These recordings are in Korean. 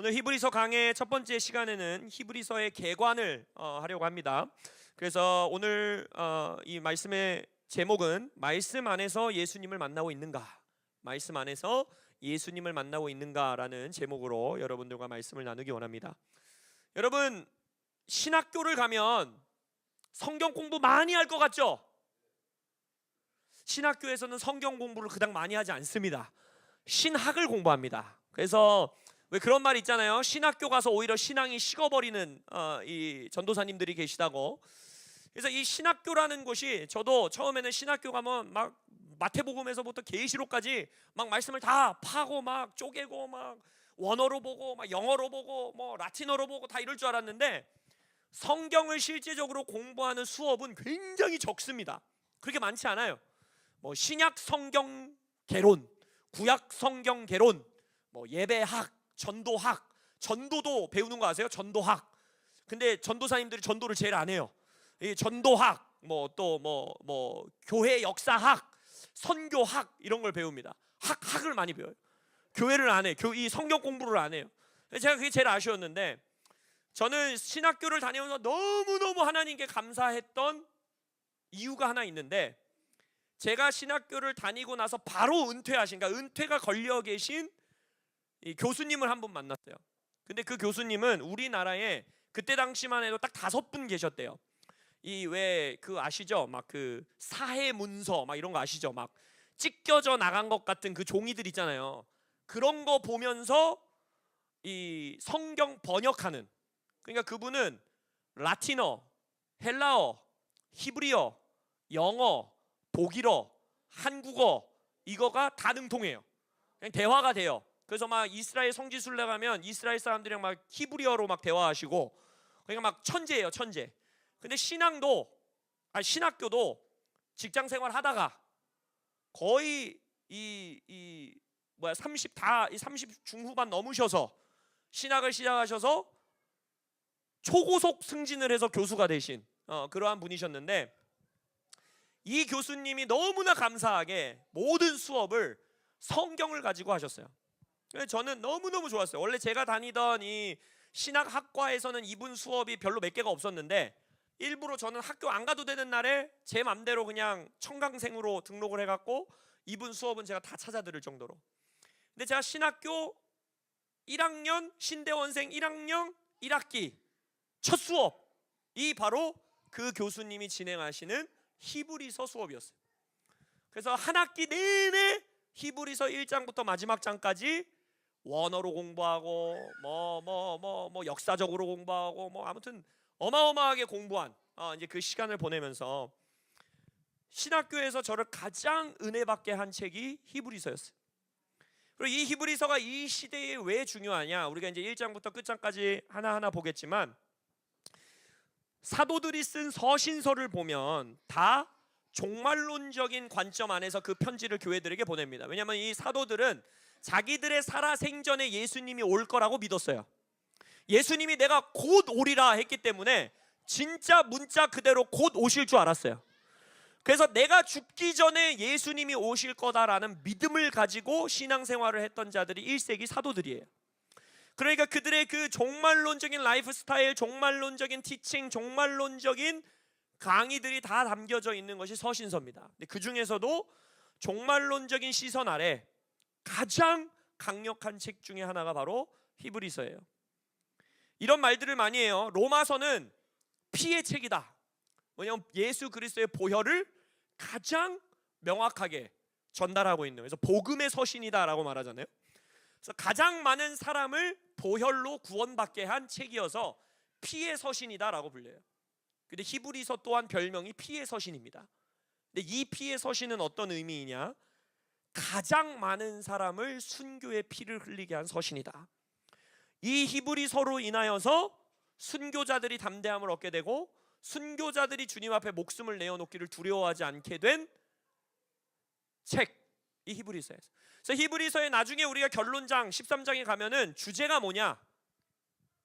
오늘 히브리서 강의 첫 번째 시간에는 히브리서의 개관을 하려고 합니다. 그래서 오늘 이 말씀의 제목은 말씀 안에서 예수님을 만나고 있는가? 말씀 안에서 예수님을 만나고 있는가라는 제목으로 여러분들과 말씀을 나누기 원합니다. 여러분, 신학교를 가면 성경 공부 많이 할 것 같죠? 신학교에서는 성경 공부를 그닥 많이 하지 않습니다. 신학을 공부합니다. 그래서 왜 그런 말 있잖아요. 신학교 가서 오히려 신앙이 식어버리는 이 전도사님들이 계시다고. 그래서 이 신학교라는 곳이, 저도 처음에는 신학교 가면 막 마태복음에서부터 계시록까지 막 말씀을 다 파고 막 쪼개고 막 원어로 보고 막 영어로 보고 뭐 라틴어로 보고 다 이럴 줄 알았는데, 성경을 실제적으로 공부하는 수업은 굉장히 적습니다. 그렇게 많지 않아요. 뭐 신약 성경 개론, 구약 성경 개론, 뭐 예배학, 전도학, 전도도 배우는 거 아세요? 전도학. 근데 전도사님들이 전도를 제일 안 해요. 이 전도학, 뭐 또 뭐 교회 역사학, 선교학 이런 걸 배웁니다. 학을 많이 배워요. 교회를 안 해. 이 성경 공부를 안 해요. 제가 그게 제일 아쉬웠는데, 저는 신학교를 다니면서 너무너무 하나님께 감사했던 이유가 하나 있는데, 제가 신학교를 다니고 나서 바로 은퇴하신, 그러니까 은퇴가 걸려 계신 이 교수님을 한 분 만났어요. 근데 그 교수님은 우리나라에 그때 당시만 해도 딱 5분 계셨대요. 이 왜 그 아시죠? 막 그 사회 문서 막 이런 거 아시죠? 막 찢겨져 나간 것 같은 그 종이들 있잖아요. 그런 거 보면서 이 성경 번역하는, 그러니까 그분은 라틴어, 헬라어, 히브리어, 영어, 독일어, 한국어 이거가 다 능통해요. 그냥 대화가 돼요. 그래서 막 이스라엘 성지순례 가면 이스라엘 사람들이랑 막 히브리어로 막 대화하시고, 그러니까 막 천재예요, 천재. 근데 신학교도 직장 생활 하다가 거의 이 30 중후반 넘으셔서 신학을 시작하셔서 초고속 승진을 해서 교수가 되신 그러한 분이셨는데, 이 교수님이 너무나 감사하게 모든 수업을 성경을 가지고 하셨어요. 저는 너무너무 좋았어요. 원래 제가 다니던 이 신학학과에서는 이분 수업이 별로 몇 개가 없었는데, 일부러 저는 학교 안 가도 되는 날에 제 맘대로 그냥 청강생으로 등록을 해갖고 이분 수업은 제가 다 찾아 들을 정도로. 근데 제가 신학교 1학년 신대원생 1학년 1학기 첫 수업이 바로 그 교수님이 진행하시는 히브리서 수업이었어요. 그래서 한 학기 내내 히브리서 1장부터 마지막 장까지 원어로 공부하고 뭐 역사적으로 공부하고 뭐 아무튼 어마어마하게 공부한 이제 그 시간을 보내면서 신학교에서 저를 가장 은혜받게 한 책이 히브리서였어요. 그리고 이 히브리서가 이 시대에 왜 중요하냐, 우리가 이제 1장부터 끝장까지 하나하나 보겠지만, 사도들이 쓴 서신서를 보면 다 종말론적인 관점 안에서 그 편지를 교회들에게 보냅니다. 왜냐하면 이 사도들은 자기들의 살아생전에 예수님이 올 거라고 믿었어요. 예수님이 내가 곧 오리라 했기 때문에 진짜 문자 그대로 곧 오실 줄 알았어요. 그래서 내가 죽기 전에 예수님이 오실 거다라는 믿음을 가지고 신앙생활을 했던 자들이 1세기 사도들이에요. 그러니까 그들의 그 종말론적인 라이프 스타일, 종말론적인 티칭, 종말론적인 강의들이 다 담겨져 있는 것이 서신서입니다. 근데 그 중에서도 종말론적인 시선 아래 가장 강력한 책 중에 하나가 바로 히브리서예요. 이런 말들을 많이 해요. 로마서는 피의 책이다. 왜냐하면 예수 그리스도의 보혈을 가장 명확하게 전달하고 있는, 그래서 복음의 서신이다라고 말하잖아요. 그래서 가장 많은 사람을 보혈로 구원받게 한 책이어서 피의 서신이다라고 불려요. 근데 히브리서 또한 별명이 피의 서신입니다. 근데 이 피의 서신은 어떤 의미이냐? 가장 많은 사람을 순교의 피를 흘리게 한 서신이다. 이 히브리서로 인하여서 순교자들이 담대함을 얻게 되고, 순교자들이 주님 앞에 목숨을 내어놓기를 두려워하지 않게 된 책, 이 히브리서에서. 그래서 히브리서의 나중에 우리가 결론장 13장에 가면은 주제가 뭐냐,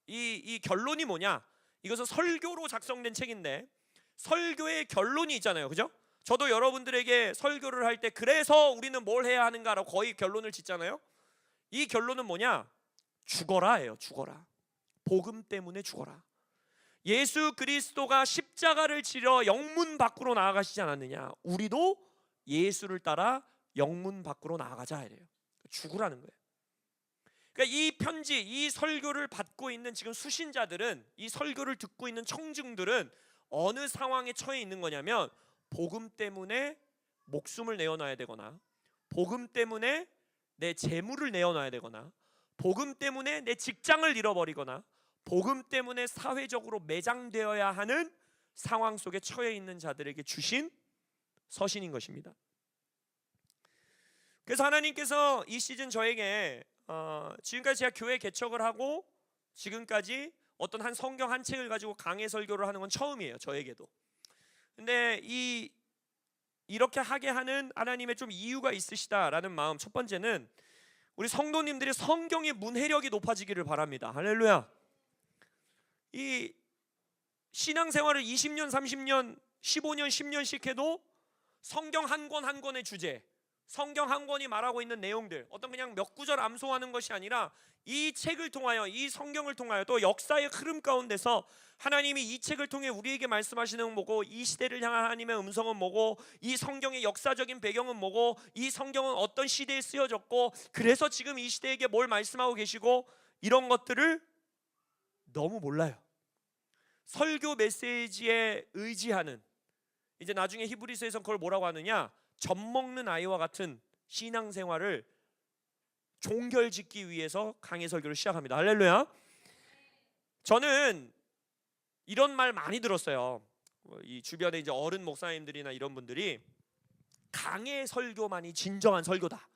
이 결론이 뭐냐, 이것은 설교로 작성된 책인데 설교의 결론이 있잖아요, 그죠? 저도 여러분들에게 설교를 할 때 그래서 우리는 뭘 해야 하는가라고 거의 결론을 짓잖아요. 이 결론은 뭐냐? 죽어라예요. 죽어라. 복음 때문에 죽어라. 예수 그리스도가 십자가를 지려 영문 밖으로 나아가시지 않았느냐? 우리도 예수를 따라 영문 밖으로 나아가자 이래요. 죽으라는 거예요. 그러니까 이 편지, 이 설교를 받고 있는 지금 수신자들은, 이 설교를 듣고 있는 청중들은 어느 상황에 처해 있는 거냐면, 복음 때문에 목숨을 내어놔야 되거나, 복음 때문에 내 재물을 내어놔야 되거나, 복음 때문에 내 직장을 잃어버리거나, 복음 때문에 사회적으로 매장되어야 하는 상황 속에 처해 있는 자들에게 주신 서신인 것입니다. 그래서 하나님께서 이 시즌 저에게 지금까지 제가 교회 개척을 하고 지금까지 어떤 한 성경 한 책을 가지고 강해 설교를 하는 건 처음이에요. 저에게도. 근데 이렇게 하게 하는 하나님의 좀 이유가 있으시다라는 마음, 첫 번째는 우리 성도님들이 성경의 문해력이 높아지기를 바랍니다. 할렐루야. 이 신앙생활을 20년, 30년, 15년, 10년씩 해도 성경 한 권 한 권의 주제, 성경 한 권이 말하고 있는 내용들, 어떤 그냥 몇 구절 암송하는 것이 아니라 이 책을 통하여, 이 성경을 통하여, 또 역사의 흐름 가운데서 하나님이 이 책을 통해 우리에게 말씀하시는 건 뭐고, 이 시대를 향한 하나님의 음성은 뭐고, 이 성경의 역사적인 배경은 뭐고, 이 성경은 어떤 시대에 쓰여졌고, 그래서 지금 이 시대에게 뭘 말씀하고 계시고, 이런 것들을 너무 몰라요. 설교 메시지에 의지하는, 이제 나중에 히브리서에서 그걸 뭐라고 하느냐, 젖먹는 아이와 같은 신앙생활을 종결짓기 위해서 강해 설교를 시작합니다. 할렐루야. 저는 이런 말 많이 들었어요. 이 주변에 이제 어른 목사님들이나 이런 분들이 강해 설교만이 진정한 설교다,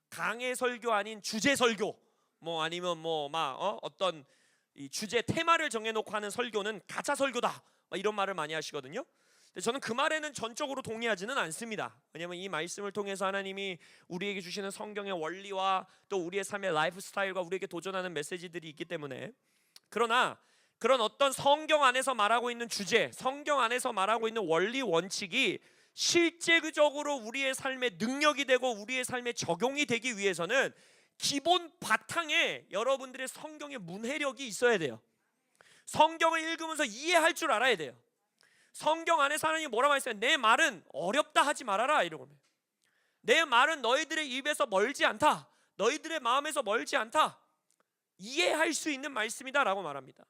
강해 설교 아닌 주제 설교, 뭐 아니면 뭐 막 어떤 이 주제 테마를 정해놓고 하는 설교는 가짜 설교다, 이런 말을 많이 하시거든요. 저는 그 말에는 전적으로 동의하지는 않습니다. 왜냐하면 이 말씀을 통해서 하나님이 우리에게 주시는 성경의 원리와 또 우리의 삶의 라이프 스타일과 우리에게 도전하는 메시지들이 있기 때문에, 그러나 그런 어떤 성경 안에서 말하고 있는 주제, 성경 안에서 말하고 있는 원리 원칙이 실제적으로 우리의 삶의 능력이 되고 우리의 삶에 적용이 되기 위해서는 기본 바탕에 여러분들의 성경의 문해력이 있어야 돼요. 성경을 읽으면서 이해할 줄 알아야 돼요. 성경 안에서 하나님이 뭐라고 했어요? 내 말은 어렵다 하지 말아라, 이러고. 내 말은 너희들의 입에서 멀지 않다, 너희들의 마음에서 멀지 않다, 이해할 수 있는 말씀이다 라고 말합니다.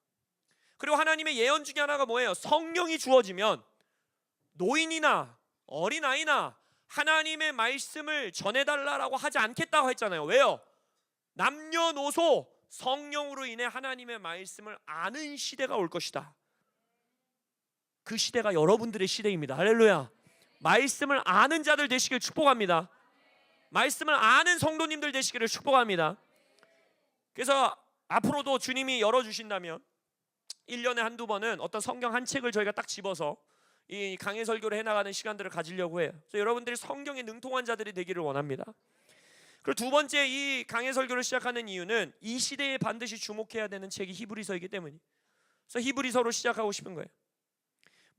그리고 하나님의 예언 중에 하나가 뭐예요? 성령이 주어지면 노인이나 어린아이나 하나님의 말씀을 전해달라고 하지 않겠다고 했잖아요. 왜요? 남녀노소 성령으로 인해 하나님의 말씀을 아는 시대가 올 것이다. 그 시대가 여러분들의 시대입니다. 할렐루야. 말씀을 아는 자들 되시길 축복합니다. 말씀을 아는 성도님들 되시기를 축복합니다. 그래서 앞으로도 주님이 열어주신다면 1년에 한두 번은 어떤 성경 한 책을 저희가 딱 집어서 이 강해 설교를 해나가는 시간들을 가지려고 해요. 그래서 여러분들이 성경에 능통한 자들이 되기를 원합니다. 그리고 두 번째, 이 강해 설교를 시작하는 이유는 이 시대에 반드시 주목해야 되는 책이 히브리서이기 때문이에요. 그래서 히브리서로 시작하고 싶은 거예요.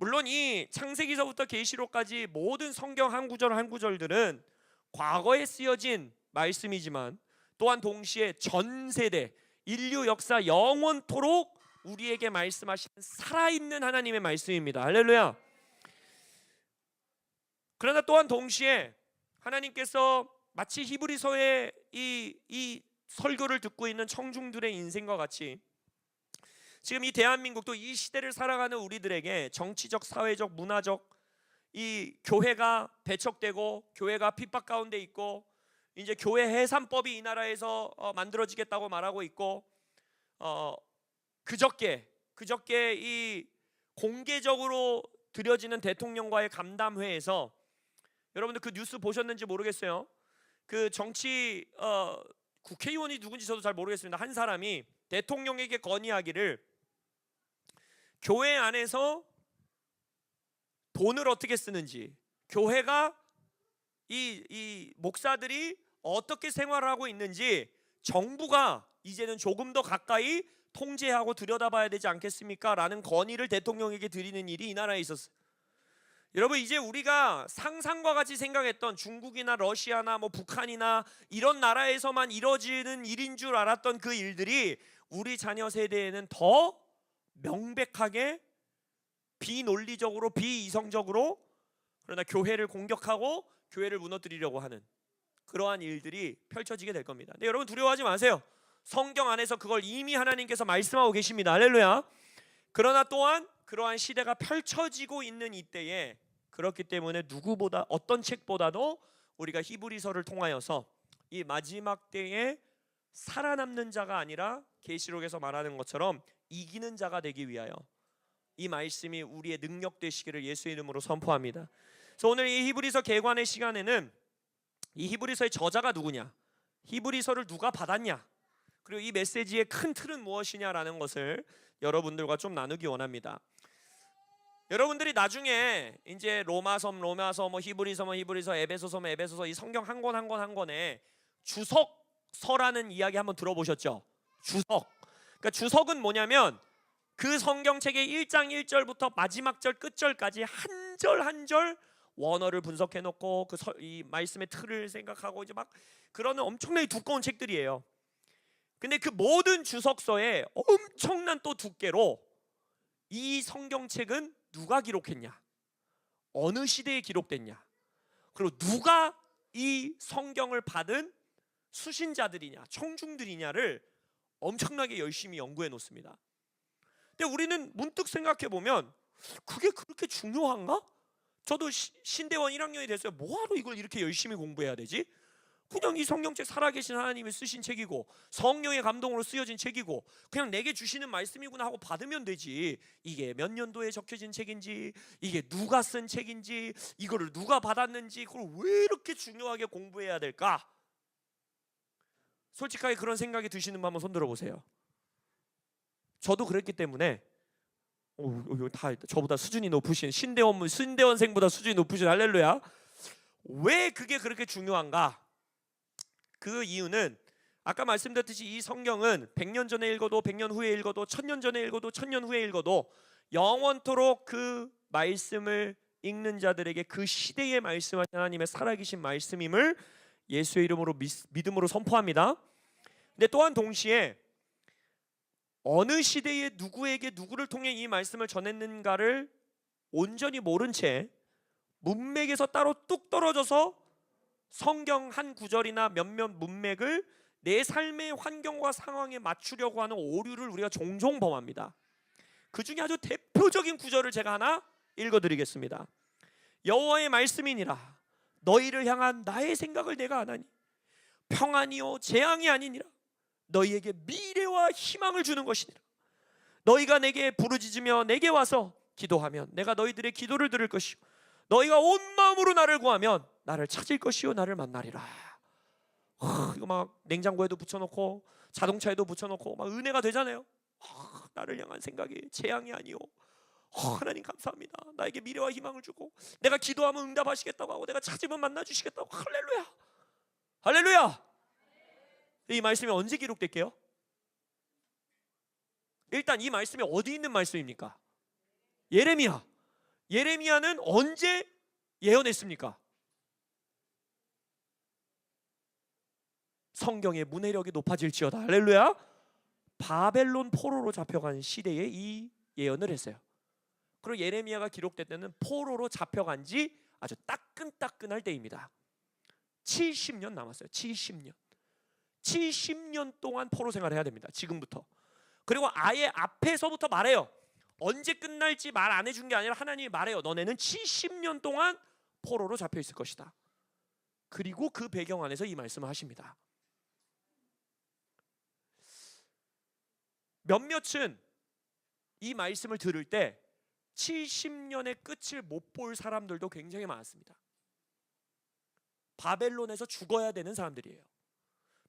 물론 이 창세기서부터 계시록까지 모든 성경 한 구절 한 구절들은 과거에 쓰여진 말씀이지만 또한 동시에 전 세대, 인류 역사 영원토록 우리에게 말씀하시는 살아있는 하나님의 말씀입니다. 할렐루야. 그러나 또한 동시에 하나님께서 마치 히브리서의 이 설교를 듣고 있는 청중들의 인생과 같이 지금 이 대한민국, 또 이 시대를 살아가는 우리들에게 정치적, 사회적, 문화적, 이 교회가 배척되고 교회가 핍박 가운데 있고, 이제 교회 해산법이 이 나라에서 만들어지겠다고 말하고 있고, 그저께 이 공개적으로 드려지는 대통령과의 간담회에서, 여러분들 그 뉴스 보셨는지 모르겠어요. 그 정치 국회의원이 누군지 저도 잘 모르겠습니다. 한 사람이 대통령에게 건의하기를 교회 안에서 돈을 어떻게 쓰는지, 교회가 이 목사들이 어떻게 생활을 하고 있는지 정부가 이제는 조금 더 가까이 통제하고 들여다봐야 되지 않겠습니까? 라는 건의를 대통령에게 드리는 일이 이 나라에 있었어요. 여러분, 이제 우리가 상상과 같이 생각했던 중국이나 러시아나 뭐 북한이나 이런 나라에서만 이뤄지는 일인 줄 알았던 그 일들이 우리 자녀 세대에는 더 명백하게 비논리적으로, 비이성적으로, 그러나 교회를 공격하고 교회를 무너뜨리려고 하는 그러한 일들이 펼쳐지게 될 겁니다. 근데 여러분, 두려워하지 마세요. 성경 안에서 그걸 이미 하나님께서 말씀하고 계십니다. 할렐루야. 그러나 또한 그러한 시대가 펼쳐지고 있는 이때에, 그렇기 때문에 누구보다, 어떤 책보다도 우리가 히브리서를 통하여서 이 마지막 때에 살아남는 자가 아니라 계시록에서 말하는 것처럼 이기는 자가 되기 위하여 이 말씀이 우리의 능력 되시기를 예수의 이름으로 선포합니다. 그래서 오늘 이 히브리서 개관의 시간에는 이 히브리서의 저자가 누구냐, 히브리서를 누가 받았냐, 그리고 이 메시지의 큰 틀은 무엇이냐라는 것을 여러분들과 좀 나누기 원합니다. 여러분들이 나중에 이제 로마서, 뭐 히브리서, 에베소서, 이 성경 한 권 한 권 한 권에 주석서라는 이야기 한번 들어보셨죠? 주석. 그러니까 주석은 뭐냐면 그 성경책의 1장 1절부터 마지막 절 끝절까지 한 절 한 절 원어를 분석해 놓고 이 말씀의 틀을 생각하고 이제 막 그러는 엄청나게 두꺼운 책들이에요. 근데 그 모든 주석서에 엄청난 또 두께로 이 성경책은 누가 기록했냐, 어느 시대에 기록됐냐, 그리고 누가 이 성경을 받은 수신자들이냐, 청중들이냐를 엄청나게 열심히 연구해 놓습니다. 근데 우리는 문득 생각해 보면 그게 그렇게 중요한가? 저도 신대원 1학년이 됐어요. 뭐하러 이걸 이렇게 열심히 공부해야 되지? 그냥 이 성경책 살아계신 하나님이 쓰신 책이고 성령의 감동으로 쓰여진 책이고 그냥 내게 주시는 말씀이구나 하고 받으면 되지. 이게 몇 년도에 적혀진 책인지, 이게 누가 쓴 책인지, 이거를 누가 받았는지, 그걸 왜 이렇게 중요하게 공부해야 될까? 솔직하게 그런 생각이 드시는 분 한번 손 들어보세요. 저도 그랬기 때문에 다 저보다 수준이 높으신 신대원생보다 수준이 높으신, 할렐루야. 왜 그게 그렇게 중요한가? 그 이유는 아까 말씀드렸듯이 이 성경은 100년 전에 읽어도 100년 후에 읽어도 1000년 전에 읽어도 1000년 후에 읽어도 영원토록 그 말씀을 읽는 자들에게 그 시대의 말씀하신 하나님의 살아계신 말씀임을 예수의 이름으로 믿음으로 선포합니다. 근데 또한 동시에 어느 시대에 누구에게 누구를 통해 이 말씀을 전했는가를 온전히 모른 채 문맥에서 따로 뚝 떨어져서 성경 한 구절이나 몇몇 문맥을 내 삶의 환경과 상황에 맞추려고 하는 오류를 우리가 종종 범합니다. 그 중에 아주 대표적인 구절을 제가 하나 읽어드리겠습니다. 여호와의 말씀이니라. 너희를 향한 나의 생각을 내가 아나니 평안이요 재앙이 아니니라. 너희에게 미래와 희망을 주는 것이니라. 너희가 내게 부르짖으며 내게 와서 기도하면 내가 너희들의 기도를 들을 것이요 너희가 온 마음으로 나를 구하면 나를 찾을 것이요 나를 만나리라. 이거 막 냉장고에도 붙여놓고 자동차에도 붙여놓고 막 은혜가 되잖아요. 나를 향한 생각이 재앙이 아니요 하나님 감사합니다. 나에게 미래와 희망을 주고 내가 기도하면 응답하시겠다고 하고 내가 찾으면 만나주시겠다고. 할렐루야, 할렐루야. 이 말씀이 언제 기록될게요? 일단 이 말씀이 어디 있는 말씀입니까? 예레미야. 예레미야는 언제 예언했습니까? 성경의 문해력이 높아질지어다. 할렐루야. 바벨론 포로로 잡혀간 시대에 이 예언을 했어요. 그리고 예레미야가 기록될 때는 포로로 잡혀간 지 아주 따끈따끈할 때입니다. 70년 남았어요. 70년 동안 포로 생활을 해야 됩니다. 지금부터. 그리고 아예 앞에서부터 말해요. 언제 끝날지 말 안 해준 게 아니라 하나님이 말해요. 너네는 70년 동안 포로로 잡혀 있을 것이다. 그리고 그 배경 안에서 이 말씀을 하십니다. 몇몇은 이 말씀을 들을 때 70년의 끝을 못 볼 사람들도 굉장히 많았습니다. 바벨론에서 죽어야 되는 사람들이에요.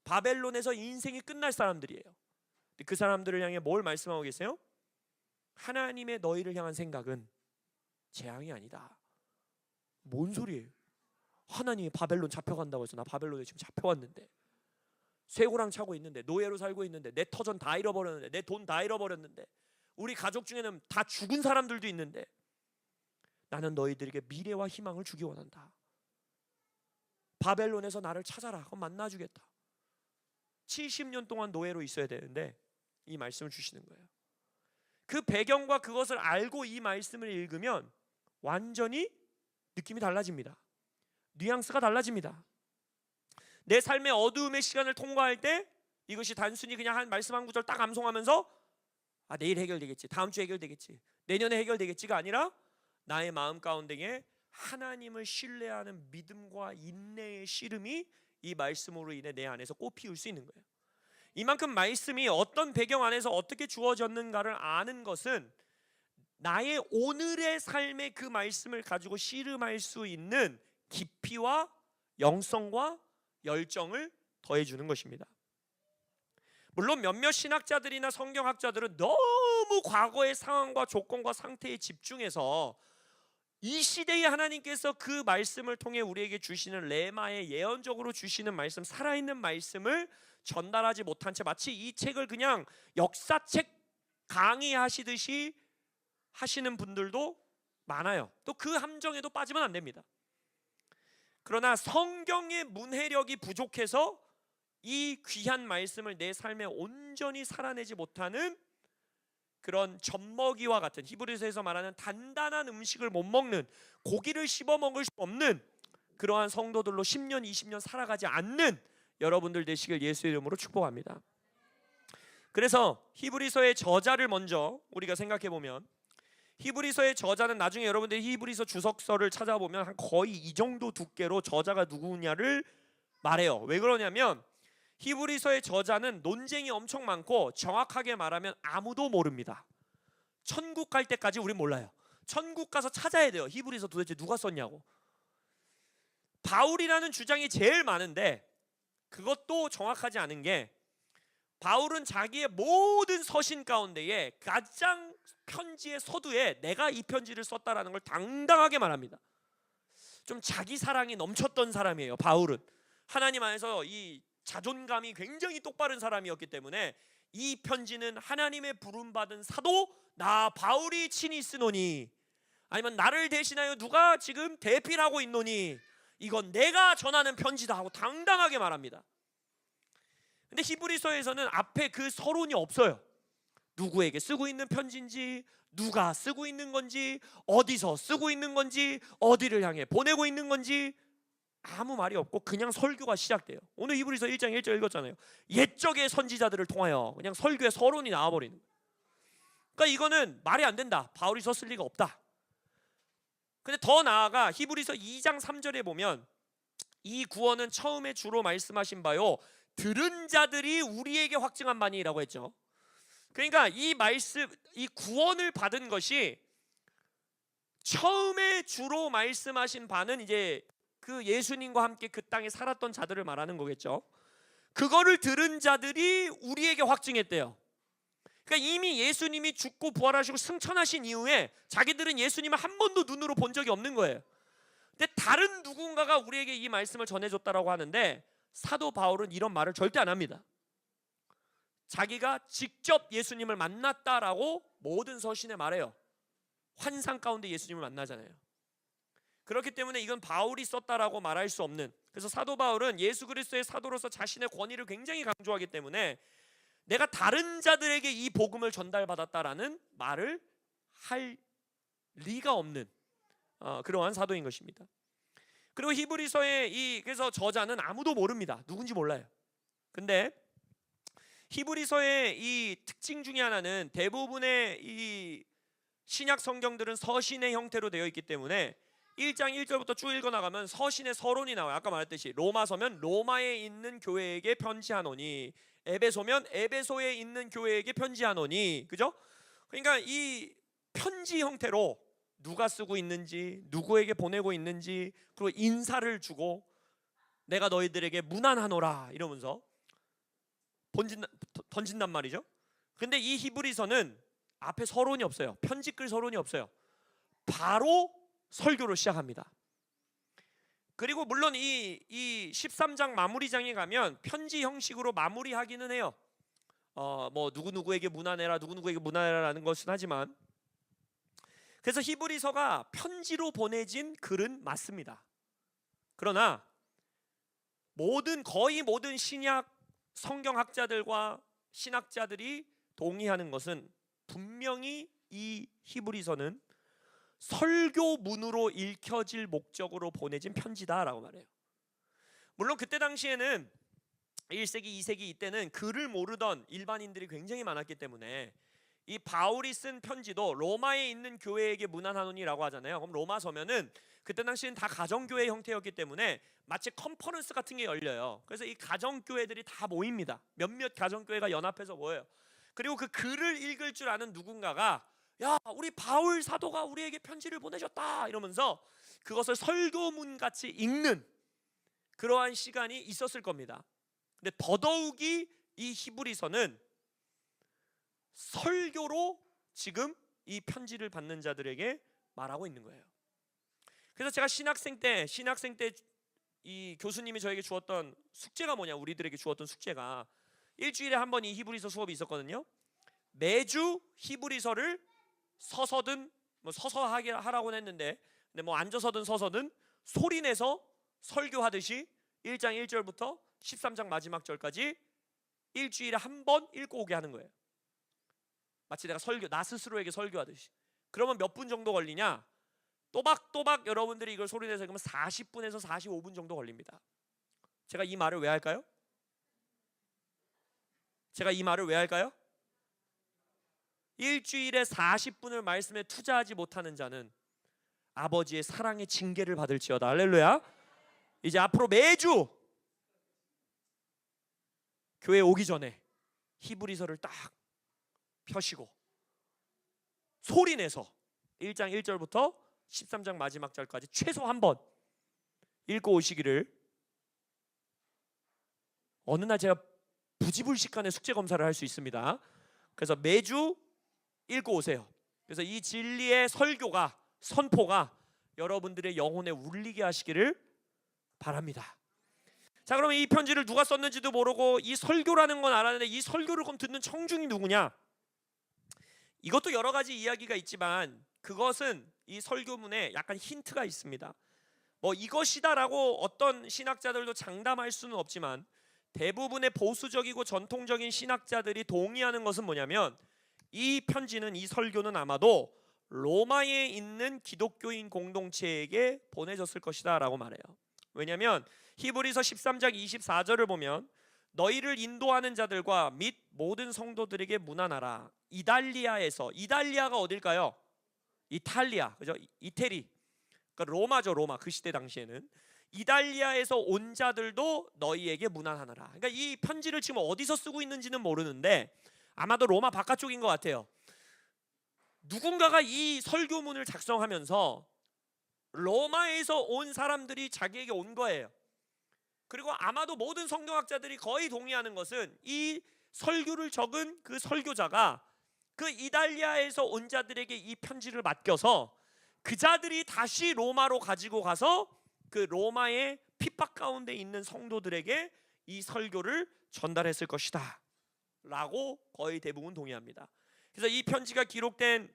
바벨론에서 인생이 끝날 사람들이에요. 그 사람들을 향해 뭘 말씀하고 계세요? 하나님의 너희를 향한 생각은 재앙이 아니다. 뭔 소리예요? 하나님이 바벨론 잡혀간다고 해서 나 바벨론에 지금 잡혀왔는데 쇠고랑 차고 있는데 노예로 살고 있는데 내 터전 다 잃어버렸는데 내 돈 다 잃어버렸는데 우리 가족 중에는 다 죽은 사람들도 있는데 나는 너희들에게 미래와 희망을 주기 원한다. 바벨론에서 나를 찾아라. 그럼 만나주겠다. 70년 동안 노예로 있어야 되는데 이 말씀을 주시는 거예요. 그 배경과 그것을 알고 이 말씀을 읽으면 완전히 느낌이 달라집니다. 뉘앙스가 달라집니다. 내 삶의 어두움의 시간을 통과할 때 이것이 단순히 그냥 한 말씀 한 구절 딱 암송하면서 내일 해결되겠지, 다음 주에 해결되겠지, 내년에 해결되겠지가 아니라 나의 마음 가운데에 하나님을 신뢰하는 믿음과 인내의 씨름이 이 말씀으로 인해 내 안에서 꽃피울 수 있는 거예요. 이만큼 말씀이 어떤 배경 안에서 어떻게 주어졌는가를 아는 것은 나의 오늘의 삶의 그 말씀을 가지고 씨름할 수 있는 깊이와 영성과 열정을 더해주는 것입니다. 물론 몇몇 신학자들이나 성경학자들은 너무 과거의 상황과 조건과 상태에 집중해서 이 시대에 하나님께서 그 말씀을 통해 우리에게 주시는 레마의 예언적으로 주시는 말씀, 살아있는 말씀을 전달하지 못한 채 마치 이 책을 그냥 역사책 강의하시듯이 하시는 분들도 많아요. 또 그 함정에도 빠지면 안 됩니다. 그러나 성경의 문해력이 부족해서 이 귀한 말씀을 내 삶에 온전히 살아내지 못하는 그런 젖먹이와 같은, 히브리서에서 말하는 단단한 음식을 못 먹는, 고기를 씹어 먹을 수 없는 그러한 성도들로 10년 20년 살아가지 않는 여러분들 되시길 예수 이름으로 축복합니다. 그래서 히브리서의 저자를 먼저 우리가 생각해 보면, 히브리서의 저자는 나중에 여러분들이 히브리서 주석서를 찾아보면 거의 이 정도 두께로 저자가 누구냐를 말해요. 왜 그러냐면 히브리서의 저자는 논쟁이 엄청 많고 정확하게 말하면 아무도 모릅니다. 천국 갈 때까지 우린 몰라요. 천국 가서 찾아야 돼요. 히브리서 도대체 누가 썼냐고. 바울이라는 주장이 제일 많은데 그것도 정확하지 않은 게, 바울은 자기의 모든 서신 가운데에 가장 편지의 서두에 내가 이 편지를 썼다라는 걸 당당하게 말합니다. 좀 자기 사랑이 넘쳤던 사람이에요. 바울은 하나님 안에서 이 자존감이 굉장히 똑바른 사람이었기 때문에 이 편지는 하나님의 부름받은 사도 나 바울이 친히 쓰노니, 아니면 나를 대신하여 누가 지금 대필하고 있노니 이건 내가 전하는 편지다 하고 당당하게 말합니다. 근데 히브리서에서는 앞에 그 서론이 없어요. 누구에게 쓰고 있는 편지인지, 누가 쓰고 있는 건지, 어디서 쓰고 있는 건지, 어디를 향해 보내고 있는 건지 아무 말이 없고 그냥 설교가 시작돼요. 오늘 히브리서 1장 1절 읽었잖아요. 옛적의 선지자들을 통하여 그냥 설교의 서론이 나와버리는 거예요. 그러니까 이거는 말이 안 된다. 바울이 썼을 리가 없다. 근데 더 나아가 히브리서 2장 3절에 보면 이 구원은 처음에 주로 말씀하신 바요 들은 자들이 우리에게 확증한 바니라고 했죠. 그러니까 이 말씀, 이 구원을 받은 것이 처음에 주로 말씀하신 바는 이제 그 예수님과 함께 그 땅에 살았던 자들을 말하는 거겠죠. 그거를 들은 자들이 우리에게 확증했대요. 그러니까 이미 예수님이 죽고 부활하시고 승천하신 이후에 자기들은 예수님을 한 번도 눈으로 본 적이 없는 거예요. 근데 다른 누군가가 우리에게 이 말씀을 전해줬다라고 하는데 사도 바울은 이런 말을 절대 안 합니다. 자기가 직접 예수님을 만났다라고 모든 서신에 말해요. 환상 가운데 예수님을 만나잖아요. 그렇기 때문에 이건 바울이 썼다라고 말할 수 없는, 그래서 사도 바울은 예수 그리스도의 사도로서 자신의 권위를 굉장히 강조하기 때문에 내가 다른 자들에게 이 복음을 전달받았다라는 말을 할 리가 없는 그러한 사도인 것입니다. 그리고 히브리서의 그래서 저자는 아무도 모릅니다. 누군지 몰라요. 근데 히브리서의 이 특징 중에 하나는 대부분의 이 신약 성경들은 서신의 형태로 되어 있기 때문에 1장 1절부터 쭉 읽어나가면 서신의 서론이 나와요. 아까 말했듯이 로마서면 로마에 있는 교회에게 편지하노니, 에베소면 에베소에 있는 교회에게 편지하노니, 그죠? 그러니까 이 편지 형태로 누가 쓰고 있는지, 누구에게 보내고 있는지, 그리고 인사를 주고 내가 너희들에게 문안하노라 이러면서 던진단 말이죠. 근데 이 히브리서는 앞에 서론이 없어요. 편지 끌 서론이 없어요. 바로 설교로 시작합니다. 그리고 물론 이 13장 마무리장에 가면 편지 형식으로 마무리하기는 해요. 뭐 누구누구에게 문안해라, 누구누구에게 문안해라라는 것은 하지만, 그래서 히브리서가 편지로 보내진 글은 맞습니다. 그러나 거의 모든 신약 성경학자들과 신학자들이 동의하는 것은 분명히 이 히브리서는 설교문으로 읽혀질 목적으로 보내진 편지다라고 말해요. 물론 그때 당시에는 1세기, 2세기 이때는 글을 모르던 일반인들이 굉장히 많았기 때문에 이 바울이 쓴 편지도 로마에 있는 교회에게 문안하노니라고 하잖아요. 그럼 로마서면은 그때 당시엔 다 가정교회 형태였기 때문에 마치 컨퍼런스 같은 게 열려요. 그래서 이 가정교회들이 다 모입니다. 몇몇 가정교회가 연합해서 모여요. 그리고 그 글을 읽을 줄 아는 누군가가 야, 우리 바울 사도가 우리에게 편지를 보내셨다 이러면서 그것을 설교문 같이 읽는 그러한 시간이 있었을 겁니다. 근데 더더욱이 이 히브리서는 설교로 지금 이 편지를 받는 자들에게 말하고 있는 거예요. 그래서 제가 신학생 때 이 교수님이 저에게 주었던 숙제가 뭐냐, 우리들에게 주었던 숙제가 일주일에 한 번 이 히브리서 수업이 있었거든요. 매주 히브리서를 서서든 서서 하라고 했는데, 근데 앉아서든 서서든 소리내서 설교하듯이 1장 1절부터 13장 마지막 절까지 일주일에 한 번 읽고 오게 하는 거예요. 마치 내가 나 스스로에게 설교하듯이. 그러면 몇 분 정도 걸리냐? 또박또박 여러분들이 이걸 소리내서 읽으면 40분에서 45분 정도 걸립니다. 제가 이 말을 왜 할까요? 일주일에 40분을 말씀에 투자하지 못하는 자는 아버지의 사랑의 징계를 받을지어다. 할렐루야. 이제 앞으로 매주 교회 오기 전에 히브리서를 딱 펴시고 소리내서 1장 1절부터 13장 마지막 절까지 최소 한 번 읽고 오시기를. 어느 날 제가 부지불식간에 숙제 검사를 할 수 있습니다. 그래서 매주 읽고 오세요. 그래서 이 진리의 선포가 여러분들의 영혼에 울리게 하시기를 바랍니다. 자, 그러면 이 편지를 누가 썼는지도 모르고 이 설교라는 건 알았는데 이 설교를 그럼 듣는 청중이 누구냐? 이것도 여러 가지 이야기가 있지만 그것은 이 설교문에 약간 힌트가 있습니다. 이것이다라고 어떤 신학자들도 장담할 수는 없지만 대부분의 보수적이고 전통적인 신학자들이 동의하는 것은 뭐냐면 이 편지는, 이 설교는 아마도 로마에 있는 기독교인 공동체에게 보내졌을 것이다 라고 말해요. 왜냐하면 히브리서 13장 24절을 보면 너희를 인도하는 자들과 및 모든 성도들에게 문안하라. 이달리아가 어딜까요? 이탈리아, 그죠? 이태리, 그러니까 로마죠. 로마. 그 시대 당시에는 이달리아에서 온 자들도 너희에게 문안하노라. 그러니까 이 편지를 지금 어디서 쓰고 있는지는 모르는데 아마도 로마 바깥쪽인 것 같아요. 누군가가 이 설교문을 작성하면서 로마에서 온 사람들이 자기에게 온 거예요. 그리고 아마도 모든 성경학자들이 거의 동의하는 것은 이 설교를 적은 그 설교자가 그 이달리아에서 온 자들에게 이 편지를 맡겨서 그 자들이 다시 로마로 가지고 가서 그 로마의 핍박 가운데 있는 성도들에게 이 설교를 전달했을 것이다 라고 거의 대부분 동의합니다. 그래서 이 편지가 기록된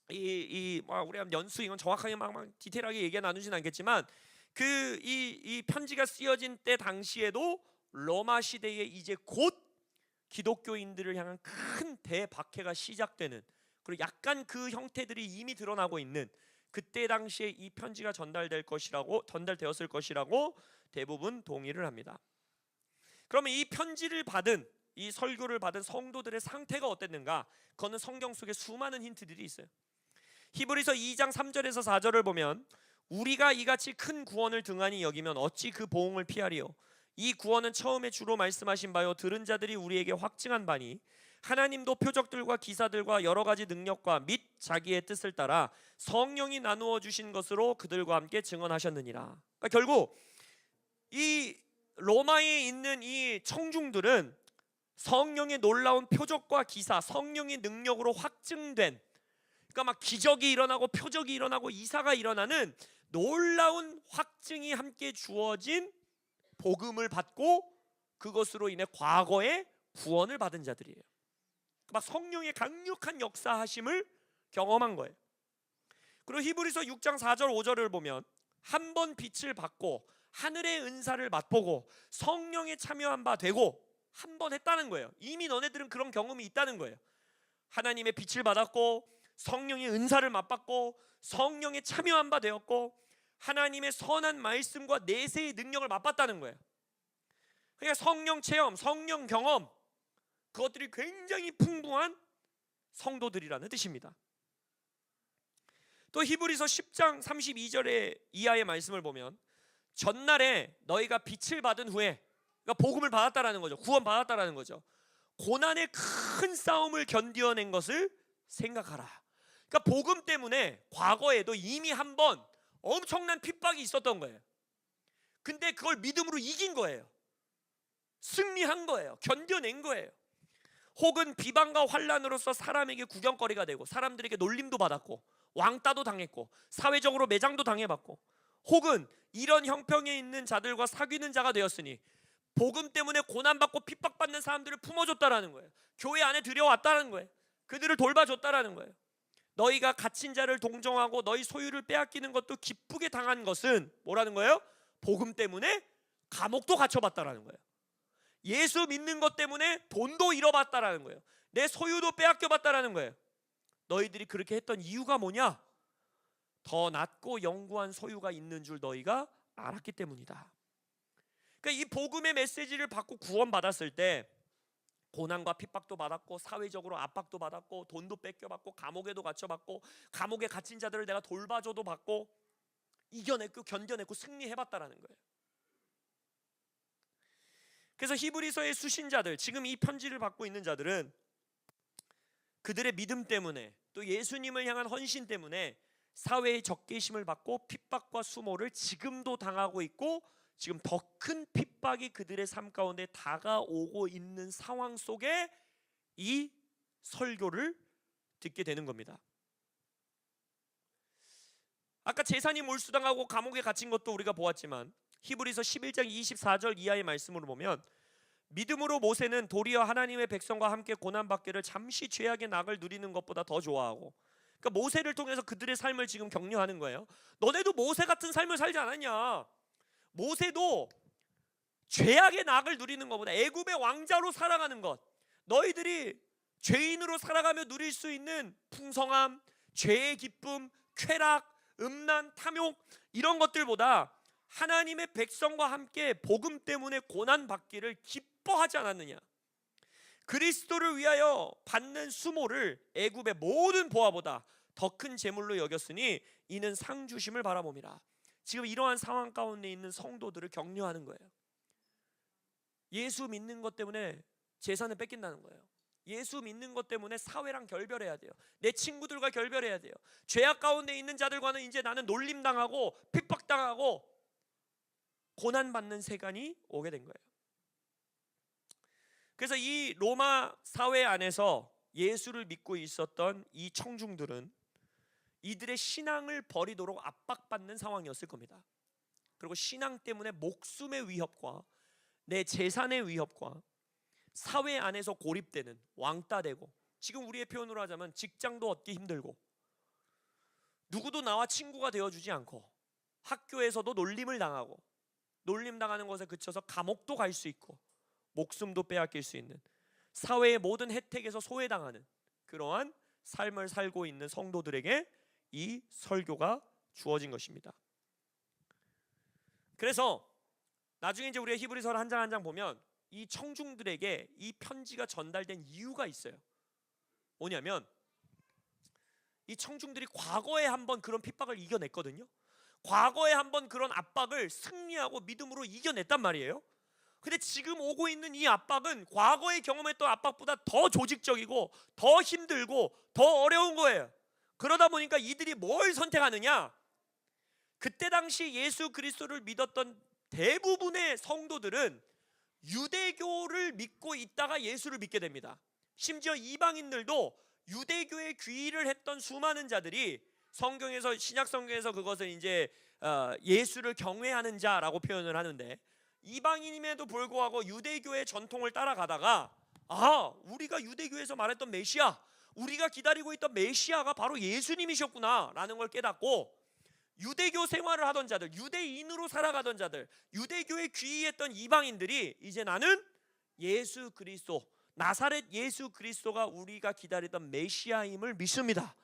우리가 연수, 이건 정확하게 막 디테일하게 얘기 나누진 않겠지만 이 편지가 쓰여진 때 당시에도 로마 시대에 이제 곧 기독교인들을 향한 큰 대박해가 시작되는, 그리고 약간 그 형태들이 이미 드러나고 있는 그때 당시에 이 편지가 전달되었을 것이라고 대부분 동의를 합니다. 그러면 이 편지를 받은, 이 설교를 받은 성도들의 상태가 어땠는가? 그거는 성경 속에 수많은 힌트들이 있어요. 히브리서 2장 3절에서 4절을 보면 우리가 이같이 큰 구원을 등한히 여기면 어찌 그 보응을 피하리요? 이 구원은 처음에 주로 말씀하신 바요 들은 자들이 우리에게 확증한 바니 하나님도 표적들과 기사들과 여러 가지 능력과 및 자기의 뜻을 따라 성령이 나누어 주신 것으로 그들과 함께 증언하셨느니라. 그러니까 결국 이 로마에 있는 이 청중들은 성령의 놀라운 표적과 기사, 성령의 능력으로 확증된, 그러니까 막 기적이 일어나고 표적이 일어나고 이사가 일어나는 놀라운 확증이 함께 주어진 복음을 받고 그것으로 인해 과거에 구원을 받은 자들이에요. 막 성령의 강력한 역사하심을 경험한 거예요. 그리고 히브리서 6장 4절 5절을 보면 한 번 빛을 받고 하늘의 은사를 맛보고 성령에 참여한 바 되고, 한 번 했다는 거예요. 이미 너네들은 그런 경험이 있다는 거예요. 하나님의 빛을 받았고 성령의 은사를 맛봤고 성령에 참여한 바 되었고 하나님의 선한 말씀과 내세의 능력을 맛봤다는 거예요. 그러니까 성령 체험, 성령 경험, 그것들이 굉장히 풍부한 성도들이라는 뜻입니다. 또 히브리서 10장 32절의 이하의 말씀을 보면 전날에 너희가 빛을 받은 후에, 그러니까 복음을 받았다라는 거죠. 구원 받았다라는 거죠. 고난의 큰 싸움을 견뎌낸 것을 생각하라. 그러니까 복음 때문에 과거에도 이미 한 번 엄청난 핍박이 있었던 거예요. 근데 그걸 믿음으로 이긴 거예요. 승리한 거예요. 견뎌낸 거예요. 혹은 비방과 환난으로서 사람에게 구경거리가 되고 사람들에게 놀림도 받았고 왕따도 당했고 사회적으로 매장도 당해봤고, 혹은 이런 형평에 있는 자들과 사귀는 자가 되었으니 복음 때문에 고난받고 핍박받는 사람들을 품어줬다라는 거예요. 교회 안에 들여왔다는 거예요. 그들을 돌봐줬다라는 거예요. 너희가 갇힌 자를 동정하고 너희 소유를 빼앗기는 것도 기쁘게 당한 것은 뭐라는 거예요? 복음 때문에 감옥도 갇혀봤다라는 거예요. 예수 믿는 것 때문에 돈도 잃어봤다라는 거예요. 내 소유도 빼앗겨봤다라는 거예요. 너희들이 그렇게 했던 이유가 뭐냐? 더 낮고 영구한 소유가 있는 줄 너희가 알았기 때문이다. 그러니까 이 복음의 메시지를 받고 구원받았을 때 고난과 핍박도 받았고 사회적으로 압박도 받았고 돈도 뺏겨받고 감옥에도 갇혀봤고 감옥에 갇힌 자들을 내가 돌봐줘도 받고 이겨냈고 견뎌냈고 승리해봤다라는 거예요. 그래서 히브리서의 수신자들, 지금 이 편지를 받고 있는 자들은 그들의 믿음 때문에 또 예수님을 향한 헌신 때문에 사회의 적개심을 받고 핍박과 수모를 지금도 당하고 있고 지금 더 큰 핍박이 그들의 삶 가운데 다가오고 있는 상황 속에 이 설교를 듣게 되는 겁니다. 아까 재산이 몰수당하고 감옥에 갇힌 것도 우리가 보았지만 히브리서 11장 24절 이하의 말씀으로 보면 믿음으로 모세는 도리어 하나님의 백성과 함께 고난받기를 잠시 죄악의 낙을 누리는 것보다 더 좋아하고, 그러니까 모세를 통해서 그들의 삶을 지금 격려하는 거예요. 너네도 모세 같은 삶을 살지 않았냐? 모세도 죄악의 낙을 누리는 것보다 애굽의 왕자로 살아가는 것, 너희들이 죄인으로 살아가며 누릴 수 있는 풍성함, 죄의 기쁨, 쾌락, 음란, 탐욕, 이런 것들보다 하나님의 백성과 함께 복음 때문에 고난받기를 기뻐하지 않았느냐? 그리스도를 위하여 받는 수모를 애굽의 모든 보화보다 더 큰 재물로 여겼으니 이는 상 주심을 바라봅니다. 지금 이러한 상황 가운데 있는 성도들을 격려하는 거예요. 예수 믿는 것 때문에 재산을 뺏긴다는 거예요. 예수 믿는 것 때문에 사회랑 결별해야 돼요. 내 친구들과 결별해야 돼요. 죄악 가운데 있는 자들과는 이제 나는 놀림당하고 핍박당하고 고난받는 세간이 오게 된 거예요. 그래서 이 로마 사회 안에서 예수를 믿고 있었던 이 청중들은 이들의 신앙을 버리도록 압박받는 상황이었을 겁니다. 그리고 신앙 때문에 목숨의 위협과 내 재산의 위협과 사회 안에서 고립되는, 왕따되고, 지금 우리의 표현으로 하자면 직장도 얻기 힘들고 누구도 나와 친구가 되어주지 않고 학교에서도 놀림을 당하고 놀림 당하는 것에 그쳐서 감옥도 갈 수 있고 목숨도 빼앗길 수 있는, 사회의 모든 혜택에서 소외당하는 그러한 삶을 살고 있는 성도들에게 이 설교가 주어진 것입니다. 그래서 나중에 이제 우리가 히브리서를 한 장 한 장 보면 이 청중들에게 이 편지가 전달된 이유가 있어요. 뭐냐면 이 청중들이 과거에 한번 그런 핍박을 이겨냈거든요. 과거에 한번 그런 압박을 승리하고 믿음으로 이겨냈단 말이에요. 근데 지금 오고 있는 이 압박은 과거에 경험했던 압박보다 더 조직적이고 더 힘들고 더 어려운 거예요. 그러다 보니까 이들이 뭘 선택하느냐? 그때 당시 예수 그리스도를 믿었던 대부분의 성도들은 유대교를 믿고 있다가 예수를 믿게 됩니다. 심지어 이방인들도 유대교에 귀의를 했던 수많은 자들이 성경에서, 신약 성경에서 그것을 이제 예수를 경외하는 자라고 표현을 하는데, 이방인임에도 불구하고 유대교의 전통을 따라가다가 우리가 유대교에서 말했던 메시아, 우리가 기다리고 있던 메시아가 바로 예수님이셨구나 라는 걸 깨닫고, 유대교 생활을 하던 자들, 유대인으로 살아가던 자들, 유대교에 귀의했던 이방인들이 이제 나는 예수 그리스도, 나사렛 예수 그리스도가 우리가 기다리던 메시아임을 믿습니다.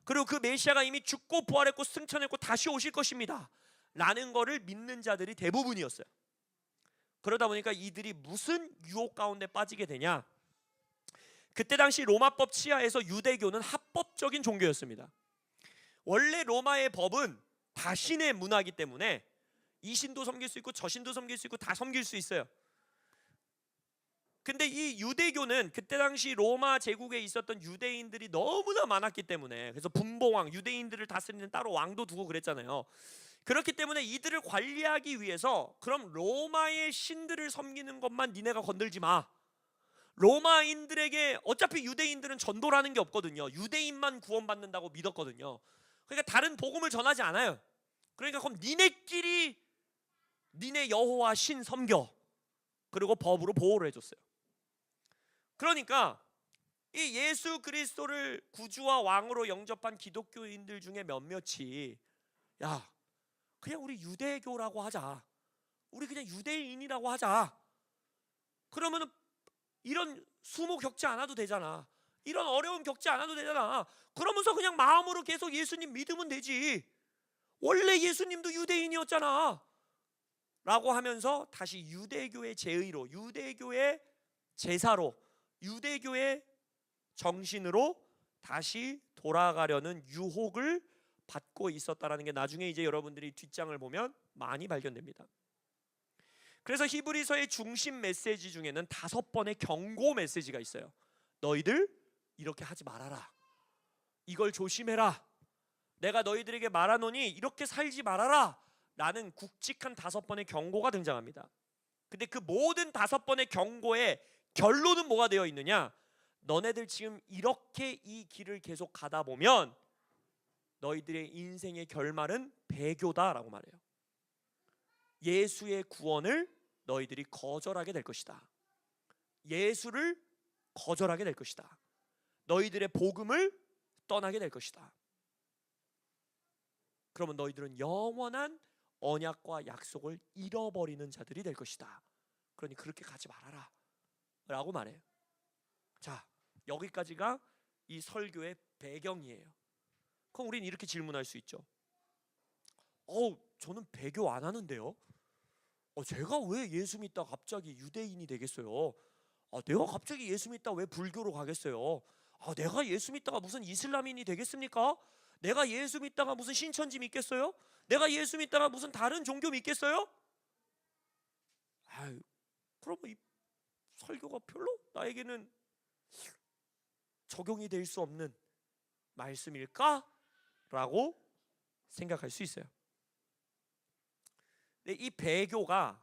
그리고 그 메시아가 이미 죽고 부활했고 승천했고 다시 오실 것입니다 라는 거를 믿는 자들이 대부분이었어요. 그러다 보니까 이들이 무슨 유혹 가운데 빠지게 되냐, 그때 당시 로마법 치하에서 유대교는 합법적인 종교였습니다. 원래 로마의 법은 다 신의 문화이기 때문에 이 신도 섬길 수 있고 저 신도 섬길 수 있고 다 섬길 수 있어요. 근데 이 유대교는 그때 당시 로마 제국에 있었던 유대인들이 너무나 많았기 때문에, 그래서 분봉왕, 유대인들을 다스리는 따로 왕도 두고 그랬잖아요. 그렇기 때문에 이들을 관리하기 위해서, 그럼 로마의 신들을 섬기는 것만 니네가 건들지 마, 로마인들에게, 어차피 유대인들은 전도라는 게 없거든요. 유대인만 구원받는다고 믿었거든요. 그러니까 다른 복음을 전하지 않아요. 그러니까 그럼 니네끼리 니네 여호와 신 섬겨, 그리고 법으로 보호를 해줬어요. 그러니까 이 예수 그리스도를 구주와 왕으로 영접한 기독교인들 중에 몇몇이, 야 그냥 우리 유대교라고 하자, 우리 그냥 유대인이라고 하자, 그러면은 이런 수모 겪지 않아도 되잖아, 이런 어려움 겪지 않아도 되잖아, 그러면서 그냥 마음으로 계속 예수님 믿으면 되지, 원래 예수님도 유대인이었잖아 라고 하면서 다시 유대교의 제의로, 유대교의 제사로, 유대교의 정신으로 다시 돌아가려는 유혹을 받고 있었다라는 게 나중에 이제 여러분들이 뒷장을 보면 많이 발견됩니다. 그래서 히브리서의 중심 메시지 중에는 5번의 경고 메시지가 있어요. 너희들 이렇게 하지 말아라, 이걸 조심해라, 내가 너희들에게 말하노니 이렇게 살지 말아라 라는 굵직한 5번의 경고가 등장합니다. 근데 그 모든 5번의 경고의 결론은 뭐가 되어 있느냐, 너네들 지금 이렇게 이 길을 계속 가다 보면 너희들의 인생의 결말은 배교다라고 말해요. 예수의 구원을 너희들이 거절하게 될 것이다, 예수를 거절하게 될 것이다, 너희들의 복음을 떠나게 될 것이다. 그러면 너희들은 영원한 언약과 약속을 잃어버리는 자들이 될 것이다, 그러니 그렇게 가지 말아라 라고 말해요. 자, 여기까지가 이 설교의 배경이에요. 그럼 우린 이렇게 질문할 수 있죠. 저는 배교 안 하는데요, 제가 왜 예수 믿다 갑자기 유대인이 되겠어요? 내가 갑자기 예수 믿다 왜 불교로 가겠어요? 내가 예수 믿다가 무슨 이슬람인이 되겠습니까? 내가 예수 믿다가 무슨 신천지 믿겠어요? 내가 예수 믿다가 무슨 다른 종교 믿겠어요? 그러면 이 설교가 별로 나에게는 적용이 될 수 없는 말씀일까? 라고 생각할 수 있어요. 근데 이 배교가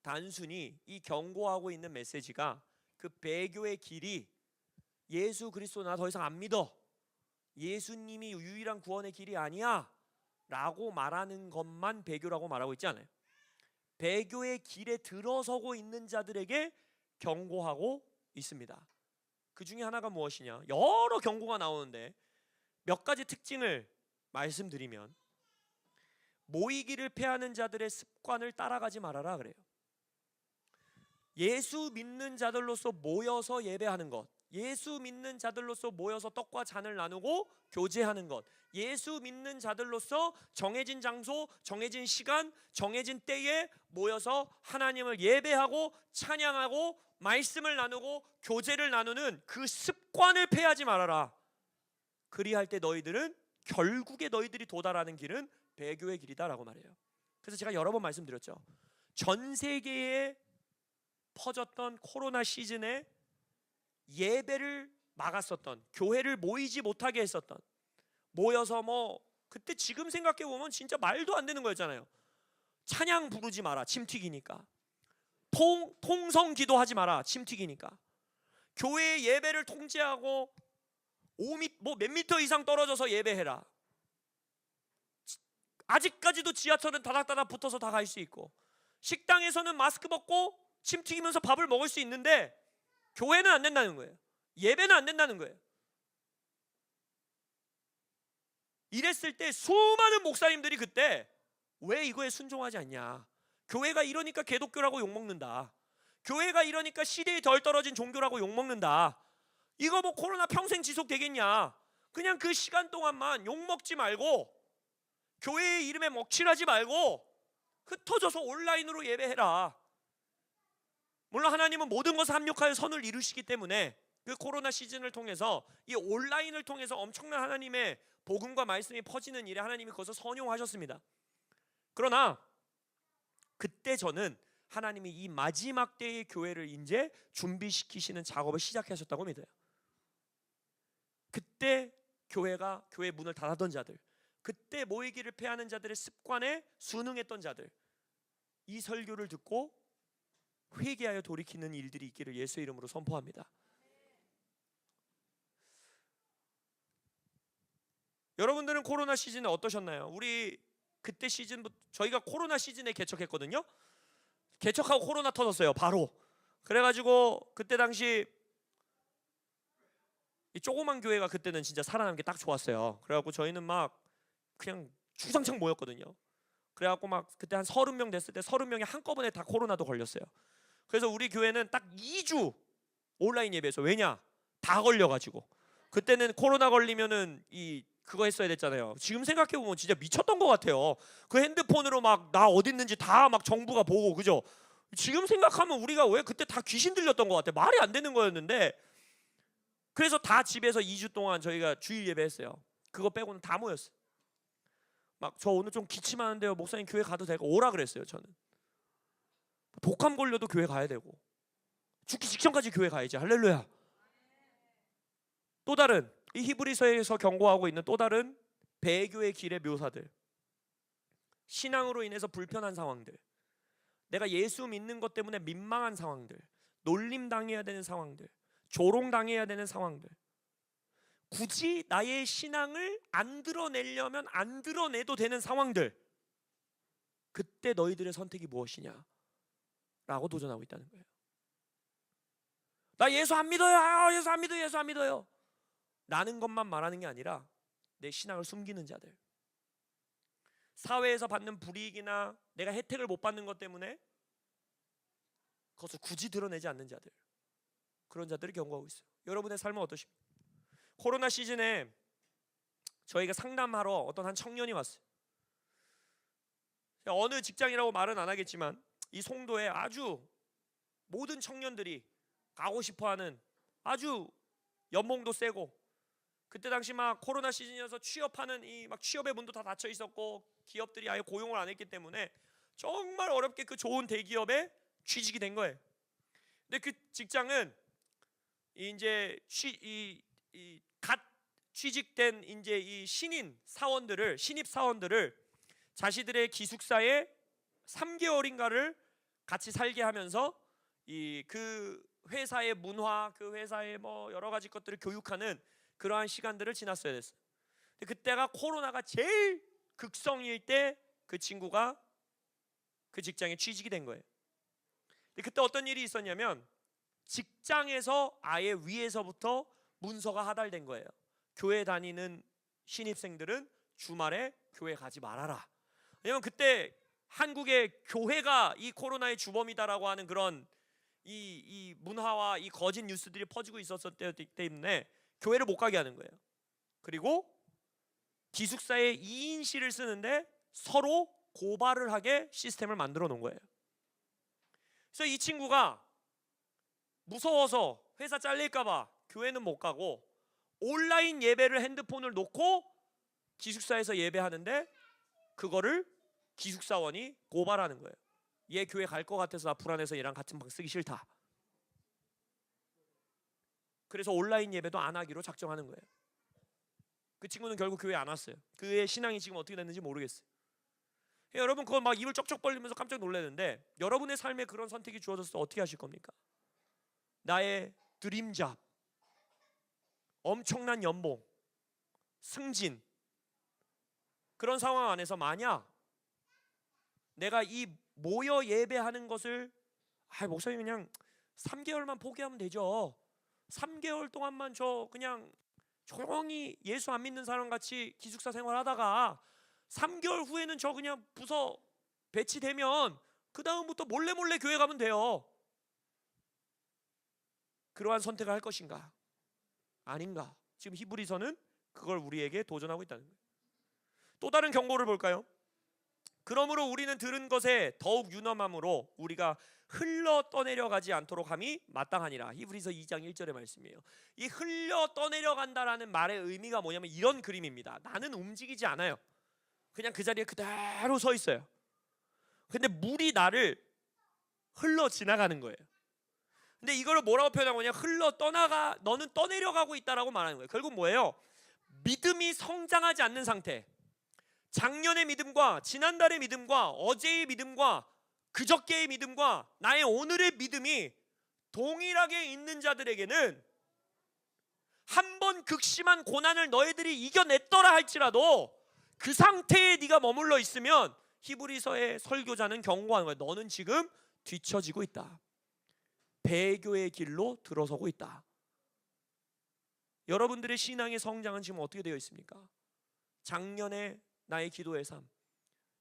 단순히 이 경고하고 있는 메시지가, 그 배교의 길이 예수 그리스도 나 더 이상 안 믿어, 예수님이 유일한 구원의 길이 아니야 라고 말하는 것만 배교라고 말하고 있지 않아요. 배교의 길에 들어서고 있는 자들에게 경고하고 있습니다. 그 중에 하나가 무엇이냐, 여러 경고가 나오는데 몇 가지 특징을 말씀드리면, 모이기를 패하는 자들의 습관을 따라가지 말아라 그래요. 예수 믿는 자들로서 모여서 예배하는 것, 예수 믿는 자들로서 모여서 떡과 잔을 나누고 교제하는 것, 예수 믿는 자들로서 정해진 장소, 정해진 시간, 정해진 때에 모여서 하나님을 예배하고 찬양하고 말씀을 나누고 교제를 나누는 그 습관을 폐하지 말아라. 그리할 때 너희들은 결국에 너희들이 도달하는 길은 배교의 길이다라고 말해요. 그래서 제가 여러 번 말씀드렸죠. 전 세계에 퍼졌던 코로나 시즌에 예배를 막았었던, 교회를 모이지 못하게 했었던, 모여서 그때 지금 생각해 보면 진짜 말도 안 되는 거였잖아요. 찬양 부르지 마라, 침 튀기니까. 통성 기도하지 마라, 침 튀기니까. 교회 예배를 통제하고 몇 미터 이상 떨어져서 예배해라. 아직까지도 지하철은 다닥다닥 붙어서 다 갈 수 있고, 식당에서는 마스크 벗고 침 튀기면서 밥을 먹을 수 있는데 교회는 안 된다는 거예요. 예배는 안 된다는 거예요. 이랬을 때 수많은 목사님들이 그때 왜 이거에 순종하지 않냐, 교회가 이러니까 개독교라고 욕먹는다, 교회가 이러니까 시대에 덜 떨어진 종교라고 욕먹는다, 이거 뭐 코로나 평생 지속되겠냐, 그냥 그 시간 동안만 욕먹지 말고 교회의 이름에 먹칠하지 말고 흩어져서 온라인으로 예배해라. 물론 하나님은 모든 것을 합력하여 선을 이루시기 때문에 그 코로나 시즌을 통해서 이 온라인을 통해서 엄청난 하나님의 복음과 말씀이 퍼지는 일에 하나님이 그것을 선용하셨습니다. 그러나 그때 저는 하나님이 이 마지막 때의 교회를 이제 준비시키시는 작업을 시작하셨다고 믿어요. 그때 교회가 교회 문을 닫았던 자들, 그때 모이기를 패하는 자들의 습관에 순응했던 자들, 이 설교를 듣고 회개하여 돌이키는 일들이 있기를 예수의 이름으로 선포합니다. 여러분들은 코로나 시즌에 어떠셨나요? 우리 그때 시즌부터 저희가 코로나 시즌에 개척했거든요. 개척하고 코로나 터졌어요, 바로. 그래가지고 그때 당시 이 조그만 교회가 그때는 진짜 살아남기 딱 좋았어요. 그래갖고 저희는 막 그냥 주상창 모였거든요. 그래갖고 막 그때 한 30명 됐을 때 30명이 한꺼번에 다 코로나도 걸렸어요. 그래서 우리 교회는 딱 2주 온라인 예배에서, 왜냐? 다 걸려가지고. 그때는 코로나 걸리면은 그거 했어야 됐잖아요. 지금 생각해보면 진짜 미쳤던 것 같아요. 그 핸드폰으로 막 나 어디 있는지 다 막 정부가 보고, 그죠? 지금 생각하면 우리가 왜 그때 다 귀신 들렸던 것 같아. 말이 안 되는 거였는데. 그래서 다 집에서 2주 동안 저희가 주일 예배했어요. 그거 빼고는 다 모였어요. 막 저 오늘 좀 기침하는데요, 목사님 교회 가도 되고, 오라 그랬어요. 저는 독감 걸려도 교회 가야 되고, 죽기 직전까지 교회 가야지. 할렐루야. 또 다른 이 히브리서에서 경고하고 있는 또 다른 배교의 길의 묘사들, 신앙으로 인해서 불편한 상황들, 내가 예수 믿는 것 때문에 민망한 상황들, 놀림 당해야 되는 상황들, 조롱 당해야 되는 상황들, 굳이 나의 신앙을 안 드러내려면 안 드러내도 되는 상황들, 그때 너희들의 선택이 무엇이냐 라고 도전하고 있다는 거예요. 나 예수 안 믿어요. 예수 안 믿어요. 예수 안 믿어요. 라는 것만 말하는 게 아니라 내 신앙을 숨기는 자들, 사회에서 받는 불이익이나 내가 혜택을 못 받는 것 때문에 그것을 굳이 드러내지 않는 자들, 그런 자들을 경고하고 있어요. 여러분의 삶은 어떠십니까? 코로나 시즌에 저희가 상담하러 어떤 한 청년이 왔어요. 어느 직장이라고 말은 안 하겠지만 이 송도에 아주 모든 청년들이 가고 싶어하는, 아주 연봉도 세고, 그때 당시 막 코로나 시즌이어서 취업하는 이 막 취업의 문도 다 닫혀 있었고, 기업들이 아예 고용을 안 했기 때문에 정말 어렵게 그 좋은 대기업에 취직이 된 거예요. 근데 그 직장은 이제 갓 취직된 이제 이 신입 사원들을 자신들의 기숙사에 3개월인가를 같이 살게 하면서 그 회사의 문화, 그 회사의 뭐 여러 가지 것들을 교육하는 그러한 시간들을 지났어야 됐어요. 근데 그때가 코로나가 제일 극성일 때 그 친구가 그 직장에 취직이 된 거예요. 근데 그때 어떤 일이 있었냐면, 직장에서 아예 위에서부터 문서가 하달된 거예요. 교회 다니는 신입생들은 주말에 교회 가지 말아라. 왜냐면 그때 한국의 교회가 이 코로나의 주범이다라고 하는 그런 이 문화와 이 거짓 뉴스들이 퍼지고 있었기 때문에 교회를 못 가게 하는 거예요. 그리고 기숙사에 2인실을 쓰는데 서로 고발을 하게 시스템을 만들어 놓은 거예요. 그래서 이 친구가 무서워서 회사 잘릴까봐 교회는 못 가고 온라인 예배를 핸드폰을 놓고 기숙사에서 예배하는데, 그거를 기숙사원이 고발하는 거예요. 얘 교회 갈 것 같아서 나 불안해서 얘랑 같은 방 쓰기 싫다. 그래서 온라인 예배도 안 하기로 작정하는 거예요. 그 친구는 결국 교회 안 왔어요. 그의 신앙이 지금 어떻게 됐는지 모르겠어요. 여러분 그거 막 입을 쩍쩍 벌리면서 깜짝 놀라는데, 여러분의 삶에 그런 선택이 주어졌을 때 어떻게 하실 겁니까? 나의 드림잡, 엄청난 연봉, 승진, 그런 상황 안에서 만약 내가 이 모여 예배하는 것을 목사님 그냥 3개월만 포기하면 되죠, 3개월 동안만 저 그냥 조용히 예수 안 믿는 사람 같이 기숙사 생활하다가 3개월 후에는 저 그냥 부서 배치되면 그 다음부터 몰래 교회 가면 돼요. 그러한 선택을 할 것인가? 아닌가? 지금 히브리서는 그걸 우리에게 도전하고 있다는 거예요. 또 다른 경고를 볼까요? 그러므로 우리는 들은 것에 더욱 유념함으로 우리가 흘러 떠내려가지 않도록 함이 마땅하니라. 히브리서 2장 1절의 말씀이에요. 이 흘러 떠내려간다라는 말의 의미가 뭐냐면 이런 그림입니다. 나는 움직이지 않아요. 그냥 그 자리에 그대로 서 있어요. 근데 물이 나를 흘러 지나가는 거예요. 근데 이거를 뭐라고 표현한 거냐? 너는 떠내려가고 있다라고 말하는 거예요. 결국 뭐예요? 믿음이 성장하지 않는 상태. 작년의 믿음과 지난달의 믿음과 어제의 믿음과 그저께의 믿음과 나의 오늘의 믿음이 동일하게 있는 자들에게는 한 번 극심한 고난을 너희들이 이겨냈더라 할지라도 그 상태에 네가 머물러 있으면 히브리서의 설교자는 경고하는 거예요. 너는 지금 뒤처지고 있다. 배교의 길로 들어서고 있다. 여러분들의 신앙의 성장은 지금 어떻게 되어 있습니까? 작년에 나의 기도의 삶,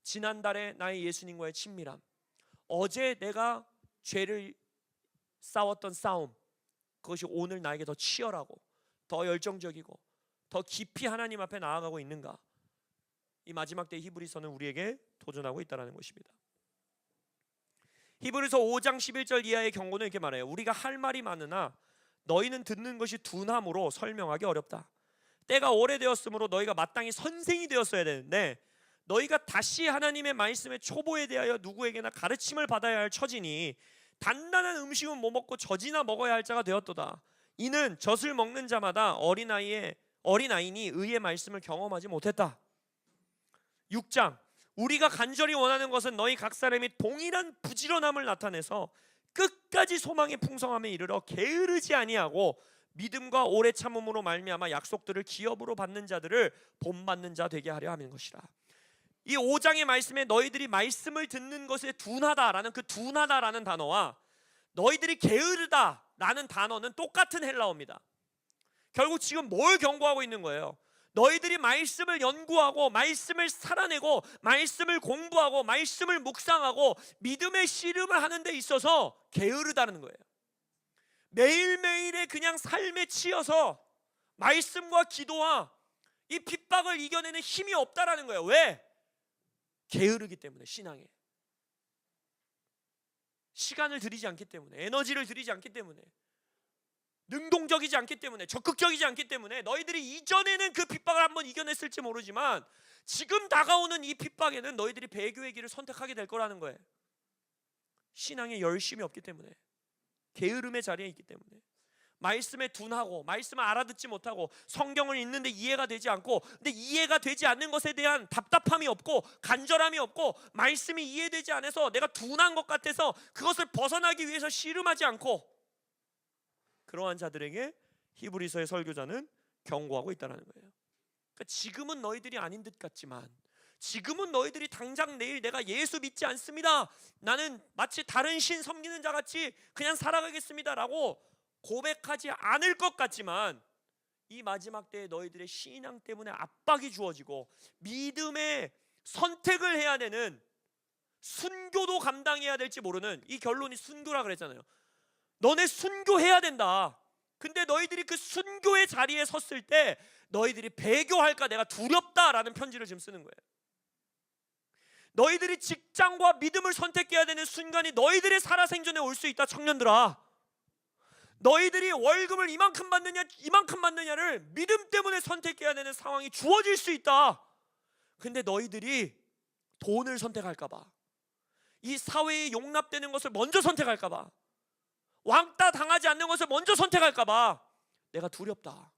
지난달에 나의 예수님과의 친밀함, 어제 내가 죄를 싸웠던 싸움, 그것이 오늘 나에게 더 치열하고 더 열정적이고 더 깊이 하나님 앞에 나아가고 있는가? 이 마지막 때 히브리서는 우리에게 도전하고 있다는 것입니다. 히브리서 5장 11절 이하의 경고는 이렇게 말해요. 우리가 할 말이 많으나 너희는 듣는 것이 둔함으로 설명하기 어렵다. 때가 오래되었으므로 너희가 마땅히 선생이 되었어야 되는데 너희가 다시 하나님의 말씀의 초보에 대하여 누구에게나 가르침을 받아야 할 처지니 단단한 음식은 못 먹고 젖이나 먹어야 할 자가 되었도다. 이는 젖을 먹는 자마다 어린아이니 의의 말씀을 경험하지 못했다. 6장 우리가 간절히 원하는 것은 너희 각 사람이 동일한 부지런함을 나타내서 끝까지 소망의 풍성함에 이르러 게으르지 아니하고 믿음과 오래 참음으로 말미암아 약속들을 기업으로 받는 자들을 본받는 자 되게 하려 하는 것이라. 이 5장의 말씀에 너희들이 말씀을 듣는 것에 둔하다라는 그 둔하다라는 단어와 너희들이 게으르다라는 단어는 똑같은 헬라어입니다. 결국 지금 뭘 경고하고 있는 거예요? 너희들이 말씀을 연구하고 말씀을 살아내고 말씀을 공부하고 말씀을 묵상하고 믿음의 씨름을 하는 데 있어서 게으르다는 거예요. 매일매일의 그냥 삶에 치여서 말씀과 기도와 이 핍박을 이겨내는 힘이 없다라는 거예요. 왜? 게으르기 때문에. 신앙에 시간을 들이지 않기 때문에, 에너지를 들이지 않기 때문에, 능동적이지 않기 때문에, 적극적이지 않기 때문에. 너희들이 이전에는 그 핍박을 한번 이겨냈을지 모르지만 지금 다가오는 이 핍박에는 너희들이 배교의 길을 선택하게 될 거라는 거예요. 신앙에 열심이 없기 때문에, 게으름의 자리에 있기 때문에, 말씀에 둔하고 말씀을 알아듣지 못하고 성경을 읽는데 이해가 되지 않고, 근데 이해가 되지 않는 것에 대한 답답함이 없고 간절함이 없고 말씀이 이해되지 않아서 내가 둔한 것 같아서 그것을 벗어나기 위해서 씨름하지 않고, 그러한 자들에게 히브리서의 설교자는 경고하고 있다는 거예요. 그러니까 지금은 너희들이 아닌 듯 같지만, 지금은 너희들이 당장 내일 내가 예수 믿지 않습니다, 나는 마치 다른 신 섬기는 자 같이 그냥 살아가겠습니다 라고 고백하지 않을 것 같지만, 이 마지막 때에 너희들의 신앙 때문에 압박이 주어지고 믿음의 선택을 해야 되는, 순교도 감당해야 될지 모르는, 이 결론이 순교라 그랬잖아요. 너네 순교해야 된다. 근데 너희들이 그 순교의 자리에 섰을 때 너희들이 배교할까 내가 두렵다라는 편지를 지금 쓰는 거예요. 너희들이 직장과 믿음을 선택해야 되는 순간이 너희들의 살아생전에 올 수 있다. 청년들아, 너희들이 월급을 이만큼 받느냐를 믿음 때문에 선택해야 되는 상황이 주어질 수 있다. 근데 너희들이 돈을 선택할까 봐, 이 사회에 용납되는 것을 먼저 선택할까 봐, 왕따 당하지 않는 것을 먼저 선택할까 봐 내가 두렵다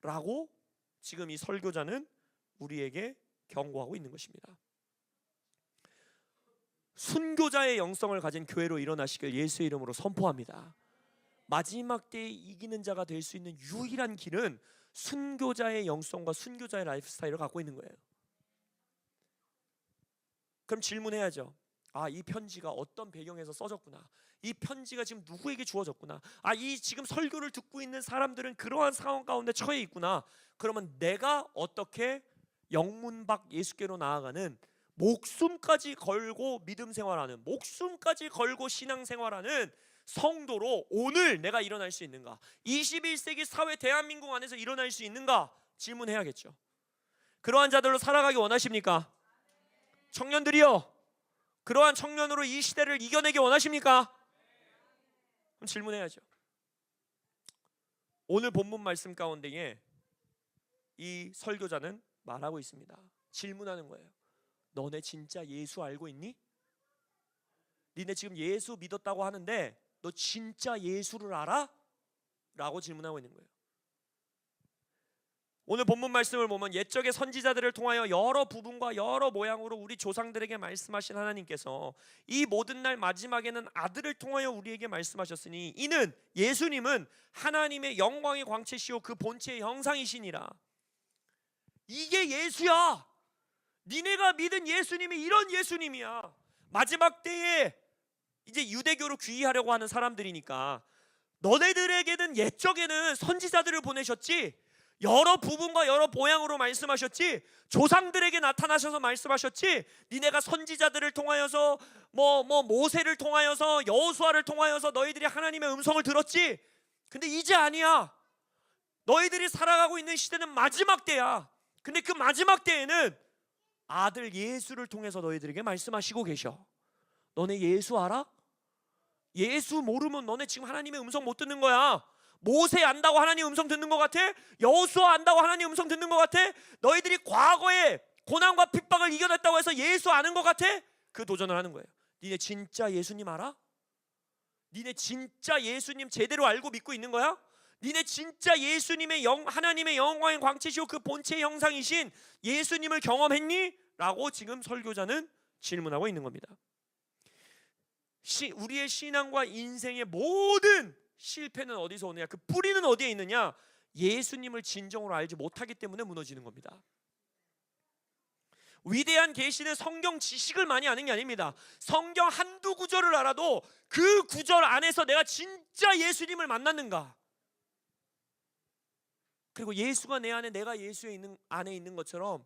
라고 지금 이 설교자는 우리에게 경고하고 있는 것입니다. 순교자의 영성을 가진 교회로 일어나시길 예수의 이름으로 선포합니다. 마지막 때에 이기는 자가 될 수 있는 유일한 길은 순교자의 영성과 순교자의 라이프 스타일을 갖고 있는 거예요. 그럼 질문해야죠. 아, 이 편지가 어떤 배경에서 써졌구나. 이 편지가 지금 누구에게 주어졌구나. 이 지금 설교를 듣고 있는 사람들은 그러한 상황 가운데 처해 있구나. 그러면 내가 어떻게 영문 밖 예수께로 나아가는, 목숨까지 걸고 믿음 생활하는, 목숨까지 걸고 신앙 생활하는 성도로 오늘 내가 일어날 수 있는가? 21세기 사회 대한민국 안에서 일어날 수 있는가? 질문해야겠죠. 그러한 자들로 살아가기 원하십니까? 청년들이요, 그러한 청년으로 이 시대를 이겨내기 원하십니까? 그럼 질문해야죠. 오늘 본문 말씀 가운데에 이 설교자는 말하고 있습니다. 질문하는 거예요. 너네 진짜 예수 알고 있니? 니네 지금 예수 믿었다고 하는데 너 진짜 예수를 알아? 라고 질문하고 있는 거예요. 오늘 본문 말씀을 보면 옛적의 선지자들을 통하여 여러 부분과 여러 모양으로 우리 조상들에게 말씀하신 하나님께서 이 모든 날 마지막에는 아들을 통하여 우리에게 말씀하셨으니 이는 예수님은 하나님의 영광의 광채시오 그 본체의 형상이시니라. 이게 예수야. 니네가 믿은 예수님이 이런 예수님이야. 마지막 때에 이제 유대교로 귀의하려고 하는 사람들이니까 너네들에게는 옛적에는 선지자들을 보내셨지, 여러 부분과 여러 모양으로 말씀하셨지, 조상들에게 나타나셔서 말씀하셨지, 니네가 선지자들을 통하여서 모세를 통하여서 여호수아를 통하여서 너희들이 하나님의 음성을 들었지. 근데 이제 아니야. 너희들이 살아가고 있는 시대는 마지막 때야. 근데 그 마지막 때에는 아들 예수를 통해서 너희들에게 말씀하시고 계셔. 너네 예수 알아? 예수 모르면 너네 지금 하나님의 음성 못 듣는 거야. 모세 안다고 하나님 음성 듣는 것 같아? 여호수아 안다고 하나님 음성 듣는 것 같아? 너희들이 과거에 고난과 핍박을 이겨냈다고 해서 예수 아는 것 같아? 그 도전을 하는 거예요. 니네 진짜 예수님 알아? 니네 진짜 예수님 제대로 알고 믿고 있는 거야? 니네 진짜 예수님의 하나님의 영광의 광채시오 그 본체의 형상이신 예수님을 경험했니? 라고 지금 설교자는 질문하고 있는 겁니다. 우리의 신앙과 인생의 모든 실패는 어디서 오느냐? 그 뿌리는 어디에 있느냐? 예수님을 진정으로 알지 못하기 때문에 무너지는 겁니다. 위대한 계시는 성경 지식을 많이 아는 게 아닙니다. 성경 한두 구절을 알아도 그 구절 안에서 내가 진짜 예수님을 만났는가? 그리고 예수가 내 안에, 내가 예수의 안에 있는 것처럼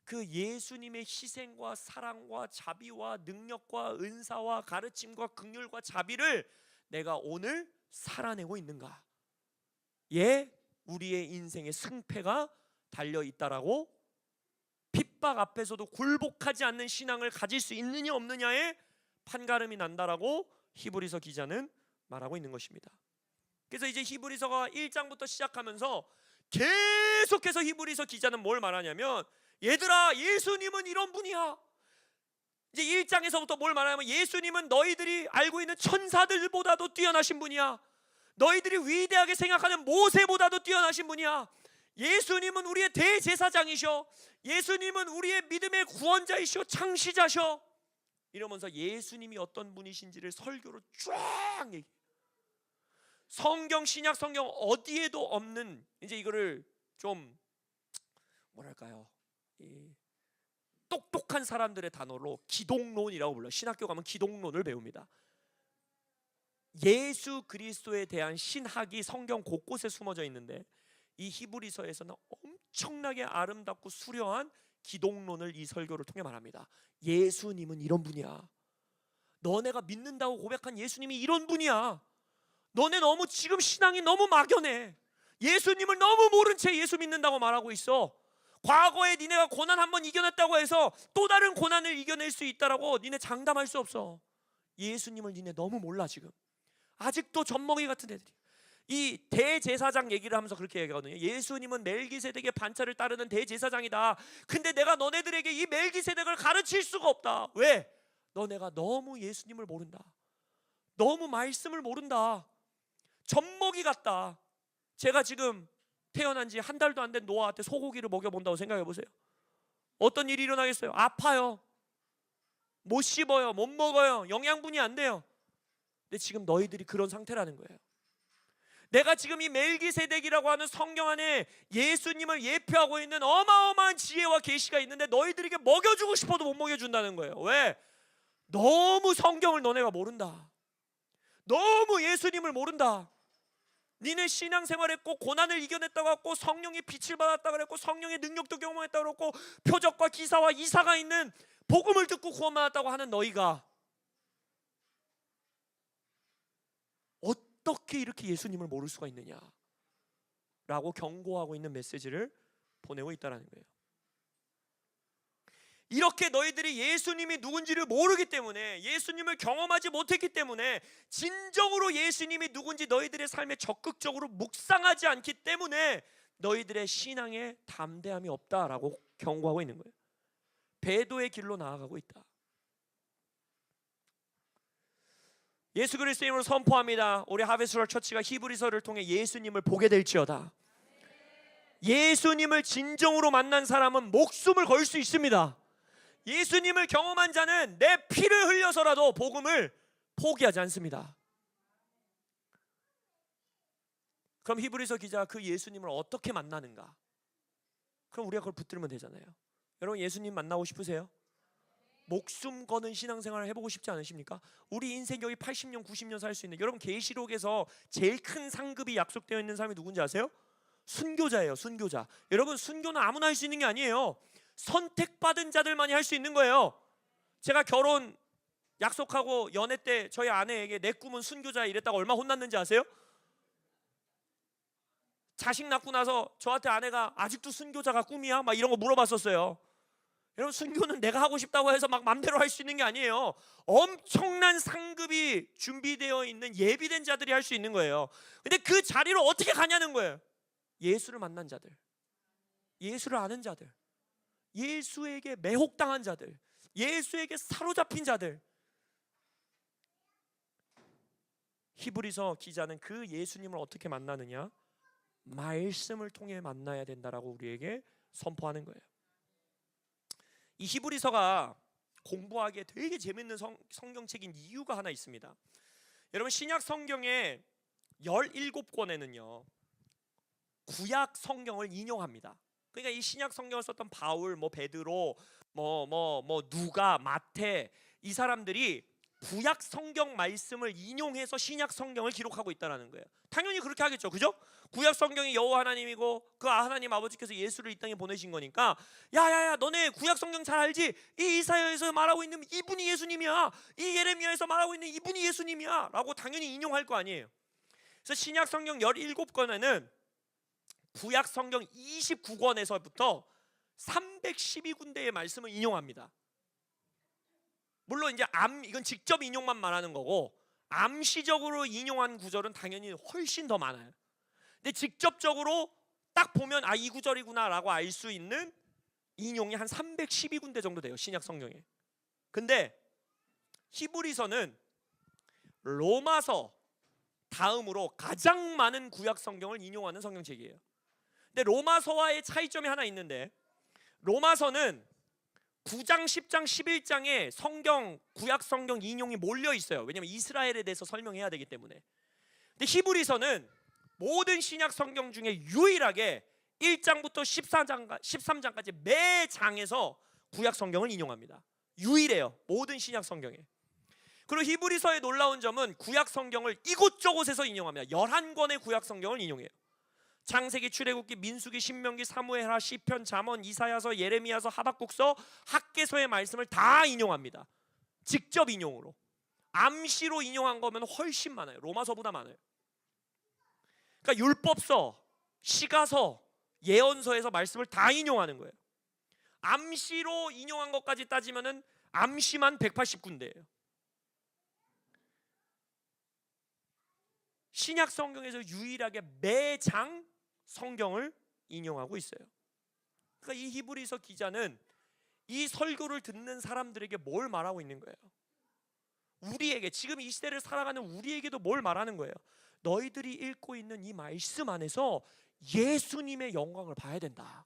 그 예수님의 희생과 사랑과 자비와 능력과 은사와 가르침과 긍휼과 자비를 내가 오늘 살아내고 있는가? 예, 우리의 인생의 승패가 달려있다라고, 핍박 앞에서도 굴복하지 않는 신앙을 가질 수 있느냐 없느냐에 판가름이 난다라고 히브리서 기자는 말하고 있는 것입니다. 그래서 이제 히브리서가 1장부터 시작하면서 계속해서 히브리서 기자는 뭘 말하냐면, 얘들아 예수님은 이런 분이야. 이제 1장에서부터 뭘 말하냐면 예수님은 너희들이 알고 있는 천사들보다도 뛰어나신 분이야. 너희들이 위대하게 생각하는 모세보다도 뛰어나신 분이야. 예수님은 우리의 대제사장이셔. 예수님은 우리의 믿음의 구원자이셔, 창시자셔. 이러면서 예수님이 어떤 분이신지를 설교로 쫙 얘기해. 성경, 신약 성경 어디에도 없는, 이제 이거를 좀 뭐랄까요, 똑똑한 사람들의 단어로 기독론이라고 불러요. 신학교 가면 기독론을 배웁니다. 예수 그리스도에 대한 신학이 성경 곳곳에 숨어져 있는데 이 히브리서에서는 엄청나게 아름답고 수려한 기독론을 이 설교를 통해 말합니다. 예수님은 이런 분이야. 너네가 믿는다고 고백한 예수님이 이런 분이야. 너네 너무 지금 신앙이 너무 막연해. 예수님을 너무 모른 채 예수 믿는다고 말하고 있어. 과거에 니네가 고난 한번 이겨냈다고 해서 또 다른 고난을 이겨낼 수 있다라고 니네 장담할 수 없어. 예수님을 니네 너무 몰라. 지금 아직도 젖먹이 같은 애들이 이 대제사장 얘기를 하면서 그렇게 얘기하거든요. 예수님은 멜기세덱의 반차를 따르는 대제사장이다. 근데 내가 너네들에게 이 멜기세덱을 가르칠 수가 없다. 왜? 너네가 너무 예수님을 모른다. 너무 말씀을 모른다. 젖먹이 같다. 제가 지금 태어난 지 한 달도 안 된 노아한테 소고기를 먹여본다고 생각해 보세요. 어떤 일이 일어나겠어요? 아파요. 못 씹어요. 못 먹어요. 영양분이 안 돼요. 근데 지금 너희들이 그런 상태라는 거예요. 내가 지금 이 멜기세덱이라고 하는 성경 안에 예수님을 예표하고 있는 어마어마한 지혜와 계시가 있는데 너희들에게 먹여주고 싶어도 못 먹여준다는 거예요. 왜? 너무 성경을 너네가 모른다. 너무 예수님을 모른다. 니네 신앙생활에 꼭 고난을 이겨냈다고 했고 성령의 빛을 받았다고 그랬고 성령의 능력도 경험했다고 그랬고 표적과 기사와 이사가 있는 복음을 듣고 구원받았다고 하는 너희가 어떻게 이렇게 예수님을 모를 수가 있느냐 라고 경고하고 있는 메시지를 보내고 있다는 거예요. 이렇게 너희들이 예수님이 누군지를 모르기 때문에, 예수님을 경험하지 못했기 때문에, 진정으로 예수님이 누군지 너희들의 삶에 적극적으로 묵상하지 않기 때문에 너희들의 신앙에 담대함이 없다라고 경고하고 있는 거예요. 배도의 길로 나아가고 있다. 예수 그리스도의 이름으로 선포합니다. 우리 하베스월 처치가 히브리서를 통해 예수님을 보게 될지어다. 예수님을 진정으로 만난 사람은 목숨을 걸 수 있습니다. 예수님을 경험한 자는 내 피를 흘려서라도 복음을 포기하지 않습니다. 그럼 히브리서 기자 그 예수님을 어떻게 만나는가? 그럼 우리가 그걸 붙들면 되잖아요. 여러분 예수님 만나고 싶으세요? 목숨 거는 신앙생활을 해보고 싶지 않으십니까? 우리 인생 여기 80년 90년 살 수 있는, 여러분 계시록에서 제일 큰 상급이 약속되어 있는 사람이 누군지 아세요? 순교자예요. 순교자. 여러분 순교는 아무나 할 수 있는 게 아니에요. 선택받은 자들만이 할 수 있는 거예요. 제가 결혼 약속하고 연애 때 저희 아내에게 내 꿈은 순교자야 이랬다가 얼마 혼났는지 아세요? 자식 낳고 나서 저한테 아내가 아직도 순교자가 꿈이야? 막 이런 거 물어봤었어요. 여러분 순교는 내가 하고 싶다고 해서 막 맘대로 할 수 있는 게 아니에요. 엄청난 상급이 준비되어 있는 예비된 자들이 할 수 있는 거예요. 근데 그 자리로 어떻게 가냐는 거예요. 예수를 만난 자들, 예수를 아는 자들, 예수에게 매혹당한 자들, 예수에게 사로잡힌 자들. 히브리서 기자는 그 예수님을 어떻게 만나느냐? 말씀을 통해 만나야 된다라고 우리에게 선포하는 거예요. 이 히브리서가 공부하기에 되게 재밌는 성경책인 이유가 하나 있습니다. 여러분 신약 성경의 17권에는요 구약 성경을 인용합니다. 그러니까 이 신약 성경을 썼던 바울, 베드로, 누가, 마태, 이 사람들이 구약 성경 말씀을 인용해서 신약 성경을 기록하고 있다는 거예요. 당연히 그렇게 하겠죠, 그죠? 구약 성경이 여호와 하나님이고 그 하나님 아버지께서 예수를 이 땅에 보내신 거니까, 야야야 너네 구약 성경 잘 알지? 이 이사야에서 말하고 있는 이분이 예수님이야, 이 예레미야에서 말하고 있는 이분이 예수님이야 라고 당연히 인용할 거 아니에요. 그래서 신약 성경 17권에는 구약 성경 29권에서부터 312군데의 말씀을 인용합니다. 물론 이제 이건 직접 인용만 말하는 거고, 암시적으로 인용한 구절은 당연히 훨씬 더 많아요. 근데 직접적으로 딱 보면 이 구절이구나 라고 알 수 있는 인용이 한 312군데 정도 돼요, 신약 성경에. 근데 히브리서는 로마서 다음으로 가장 많은 구약 성경을 인용하는 성경책이에요. 근데 로마서와의 차이점이 하나 있는데, 로마서는 9장, 10장, 11장에 구약 성경 인용이 몰려 있어요. 왜냐하면 이스라엘에 대해서 설명해야 되기 때문에. 근데 히브리서는 모든 신약 성경 중에 유일하게 1장부터 13장까지 매 장에서 구약 성경을 인용합니다. 유일해요, 모든 신약 성경에. 그리고 히브리서의 놀라운 점은 구약 성경을 이곳저곳에서 인용합니다. 11권의 구약 성경을 인용해요. 창세기, 출애굽기, 민수기, 신명기, 사무엘하, 시편, 잠언, 이사야서, 예레미야서, 하박국서, 학개서의 말씀을 다 인용합니다. 직접 인용으로. 암시로 인용한 거면 훨씬 많아요. 로마서보다 많아요. 그러니까 율법서, 시가서, 예언서에서 말씀을 다 인용하는 거예요. 암시로 인용한 것까지 따지면은 암시만 180군데예요. 신약 성경에서 유일하게 매장 성경을 인용하고 있어요. 그러니까 이 히브리서 기자는 이 설교를 듣는 사람들에게 뭘 말하고 있는 거예요? 우리에게, 지금 이 시대를 살아가는 우리에게도 뭘 말하는 거예요? 너희들이 읽고 있는 이 말씀 안에서 예수님의 영광을 봐야 된다.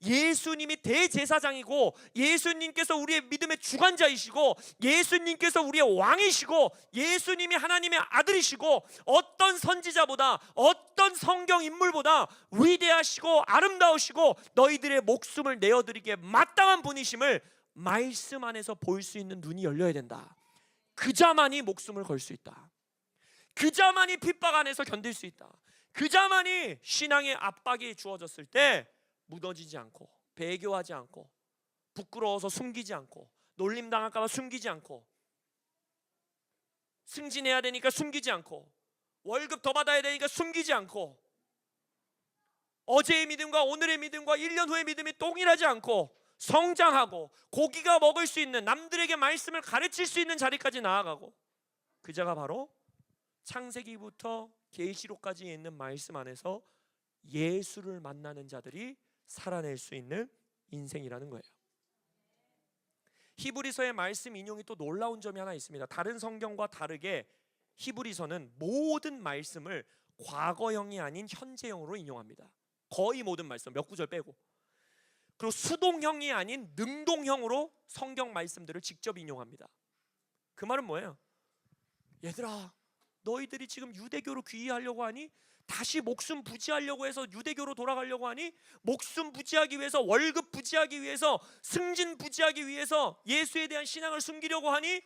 예수님이 대제사장이고, 예수님께서 우리의 믿음의 주관자이시고, 예수님께서 우리의 왕이시고, 예수님이 하나님의 아들이시고, 어떤 선지자보다, 어떤 성경 인물보다 위대하시고 아름다우시고 너희들의 목숨을 내어드리기에 마땅한 분이심을 말씀 안에서 볼 수 있는 눈이 열려야 된다. 그자만이 목숨을 걸 수 있다. 그자만이 핍박 안에서 견딜 수 있다. 그자만이 신앙의 압박이 주어졌을 때 무너지지 않고, 배교하지 않고, 부끄러워서 숨기지 않고, 놀림당할까 봐 숨기지 않고, 승진해야 되니까 숨기지 않고, 월급 더 받아야 되니까 숨기지 않고, 어제의 믿음과 오늘의 믿음과 1년 후의 믿음이 동일하지 않고 성장하고, 고기가 먹을 수 있는, 남들에게 말씀을 가르칠 수 있는 자리까지 나아가고, 그자가 바로 창세기부터 계시록까지 있는 말씀 안에서 예수를 만나는 자들이 살아낼 수 있는 인생이라는 거예요. 히브리서의 말씀 인용이 또 놀라운 점이 하나 있습니다. 다른 성경과 다르게 히브리서는 모든 말씀을 과거형이 아닌 현재형으로 인용합니다. 거의 모든 말씀, 몇 구절 빼고. 그리고 수동형이 아닌 능동형으로 성경 말씀들을 직접 인용합니다. 그 말은 뭐예요? 얘들아, 너희들이 지금 유대교로 귀의하려고 하니? 다시 목숨 부지하려고 해서 유대교로 돌아가려고 하니? 목숨 부지하기 위해서, 월급 부지하기 위해서, 승진 부지하기 위해서 예수에 대한 신앙을 숨기려고 하니?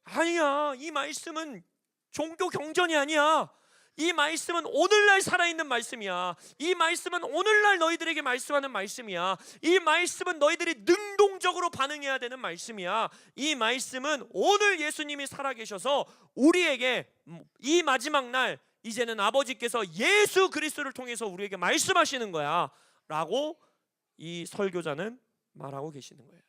아니야. 이 말씀은 종교 경전이 아니야. 이 말씀은 오늘날 살아있는 말씀이야. 이 말씀은 오늘날 너희들에게 말씀하는 말씀이야. 이 말씀은 너희들이 능동적으로 반응해야 되는 말씀이야. 이 말씀은 오늘 예수님이 살아계셔서 우리에게 이 마지막 날 이제는 아버지께서 예수 그리스도를 통해서 우리에게 말씀하시는 거야 라고 이 설교자는 말하고 계시는 거예요.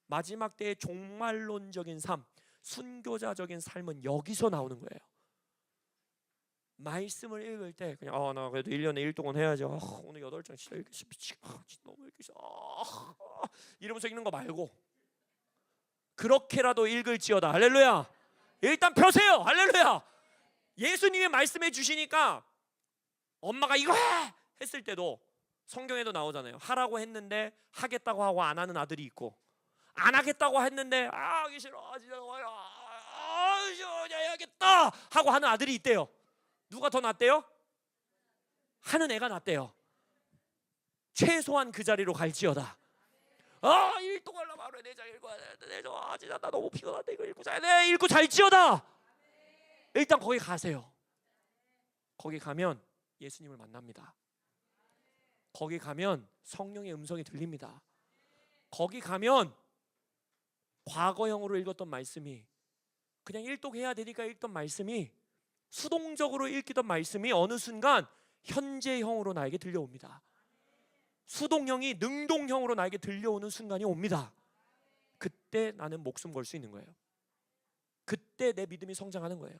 마지막 때의 종말론적인 삶, 순교자적인 삶은 여기서 나오는 거예요. 말씀을 읽을 때 그냥 나 그래도 1년에 1동원 해야지. 오늘 8장 진짜 읽기 미치겠어. 너무 읽기 싫어. 이러면서 읽는 거 말고 그렇게라도 읽을지어다. 할렐루야. 일단 펴세요. 할렐루야. 예수님이 말씀해 주시니까 엄마가 이거 해! 했을 때도 성경에도 나오잖아요. 하라고 했는데 하겠다고 하고 안 하는 아들이 있고, 안 하겠다고 했는데 하기 싫어. 진짜 해야겠다 하고 하는 아들이 있대요. 누가 더 낫대요? 하는 애가 낫대요. 최소한 그 자리로 갈지어다. 일동 하려면 하루에 4장 읽어야 돼. 진짜 나 너무 피곤한데 이거 읽고 자야 돼. 읽고 잘지어다. 일단 거기 가세요. 거기 가면 예수님을 만납니다. 거기 가면 성령의 음성이 들립니다. 거기 가면 과거형으로 읽었던 말씀이, 그냥 일독해야 되니까 읽던 말씀이, 수동적으로 읽히던 말씀이 어느 순간 현재형으로 나에게 들려옵니다. 수동형이 능동형으로 나에게 들려오는 순간이 옵니다. 그때 나는 목숨 걸 수 있는 거예요. 그때 내 믿음이 성장하는 거예요.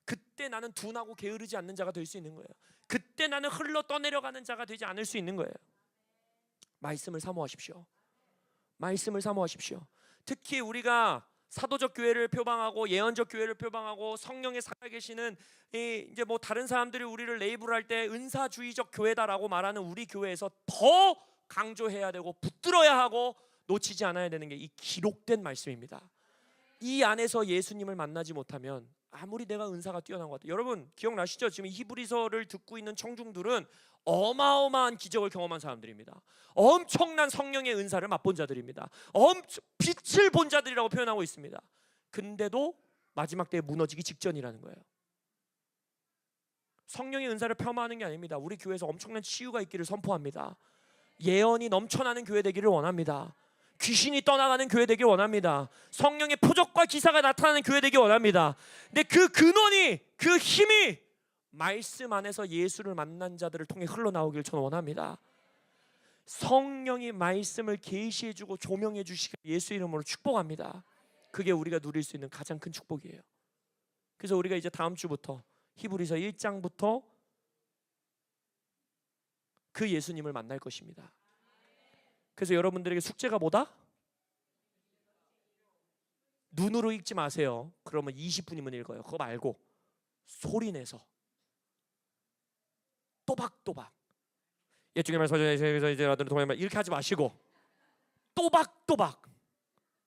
그때 나는 둔하고 게으르지 않는 자가 될 수 있는 거예요. 그때 나는 흘러 떠내려가는 자가 되지 않을 수 있는 거예요. 말씀을 사모하십시오. 말씀을 사모하십시오. 특히 우리가 사도적 교회를 표방하고 예언적 교회를 표방하고 성령에 살아계시는 이제 뭐 다른 사람들이 우리를 레이블할 때 은사주의적 교회다라고 말하는 우리 교회에서 더 강조해야 되고 붙들어야 하고 놓치지 않아야 되는 게 이 기록된 말씀입니다. 이 안에서 예수님을 만나지 못하면 아무리 내가 은사가 뛰어난 것 같아요. 여러분 기억나시죠? 지금 히브리서를 듣고 있는 청중들은 어마어마한 기적을 경험한 사람들입니다. 엄청난 성령의 은사를 맛본 자들입니다. 빛을 본 자들이라고 표현하고 있습니다. 근데도 마지막 때에 무너지기 직전이라는 거예요. 성령의 은사를 폄하하는 게 아닙니다. 우리 교회에서 엄청난 치유가 있기를 선포합니다. 예언이 넘쳐나는 교회 되기를 원합니다. 귀신이 떠나가는 교회 되길 원합니다. 성령의 표적과 기사가 나타나는 교회 되길 원합니다. 근데 그 근원이, 그 힘이 말씀 안에서 예수를 만난 자들을 통해 흘러나오길 저는 원합니다. 성령이 말씀을 계시해주고 조명해 주시길 예수 이름으로 축복합니다. 그게 우리가 누릴 수 있는 가장 큰 축복이에요. 그래서 우리가 이제 다음 주부터 히브리서 1장부터 그 예수님을 만날 것입니다. 그래서 여러분들에게 숙제가 뭐다? 눈으로 읽지 마세요. 그러면 20분이면 읽어요. 그거 말고 소리내서 또박또박, 옛 중에 말씀하셔서 이제 아들을 통하여 이렇게 하지 마시고 또박또박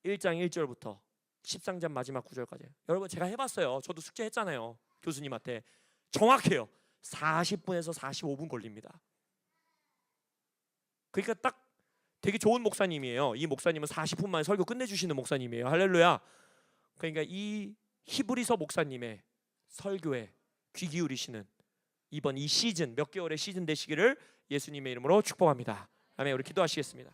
1장 1절부터 13장 마지막 9절까지. 여러분 제가 해봤어요. 저도 숙제했잖아요. 교수님한테. 정확해요. 40분에서 45분 걸립니다. 그러니까 딱 되게 좋은 목사님이에요. 이 목사님은 40분 만에 설교 끝내주시는 목사님이에요. 할렐루야. 그러니까 이 히브리서 목사님의 설교에 귀 기울이시는 이번 이 시즌, 몇 개월의 시즌 되시기를 예수님의 이름으로 축복합니다. 아멘. 우리 기도하시겠습니다.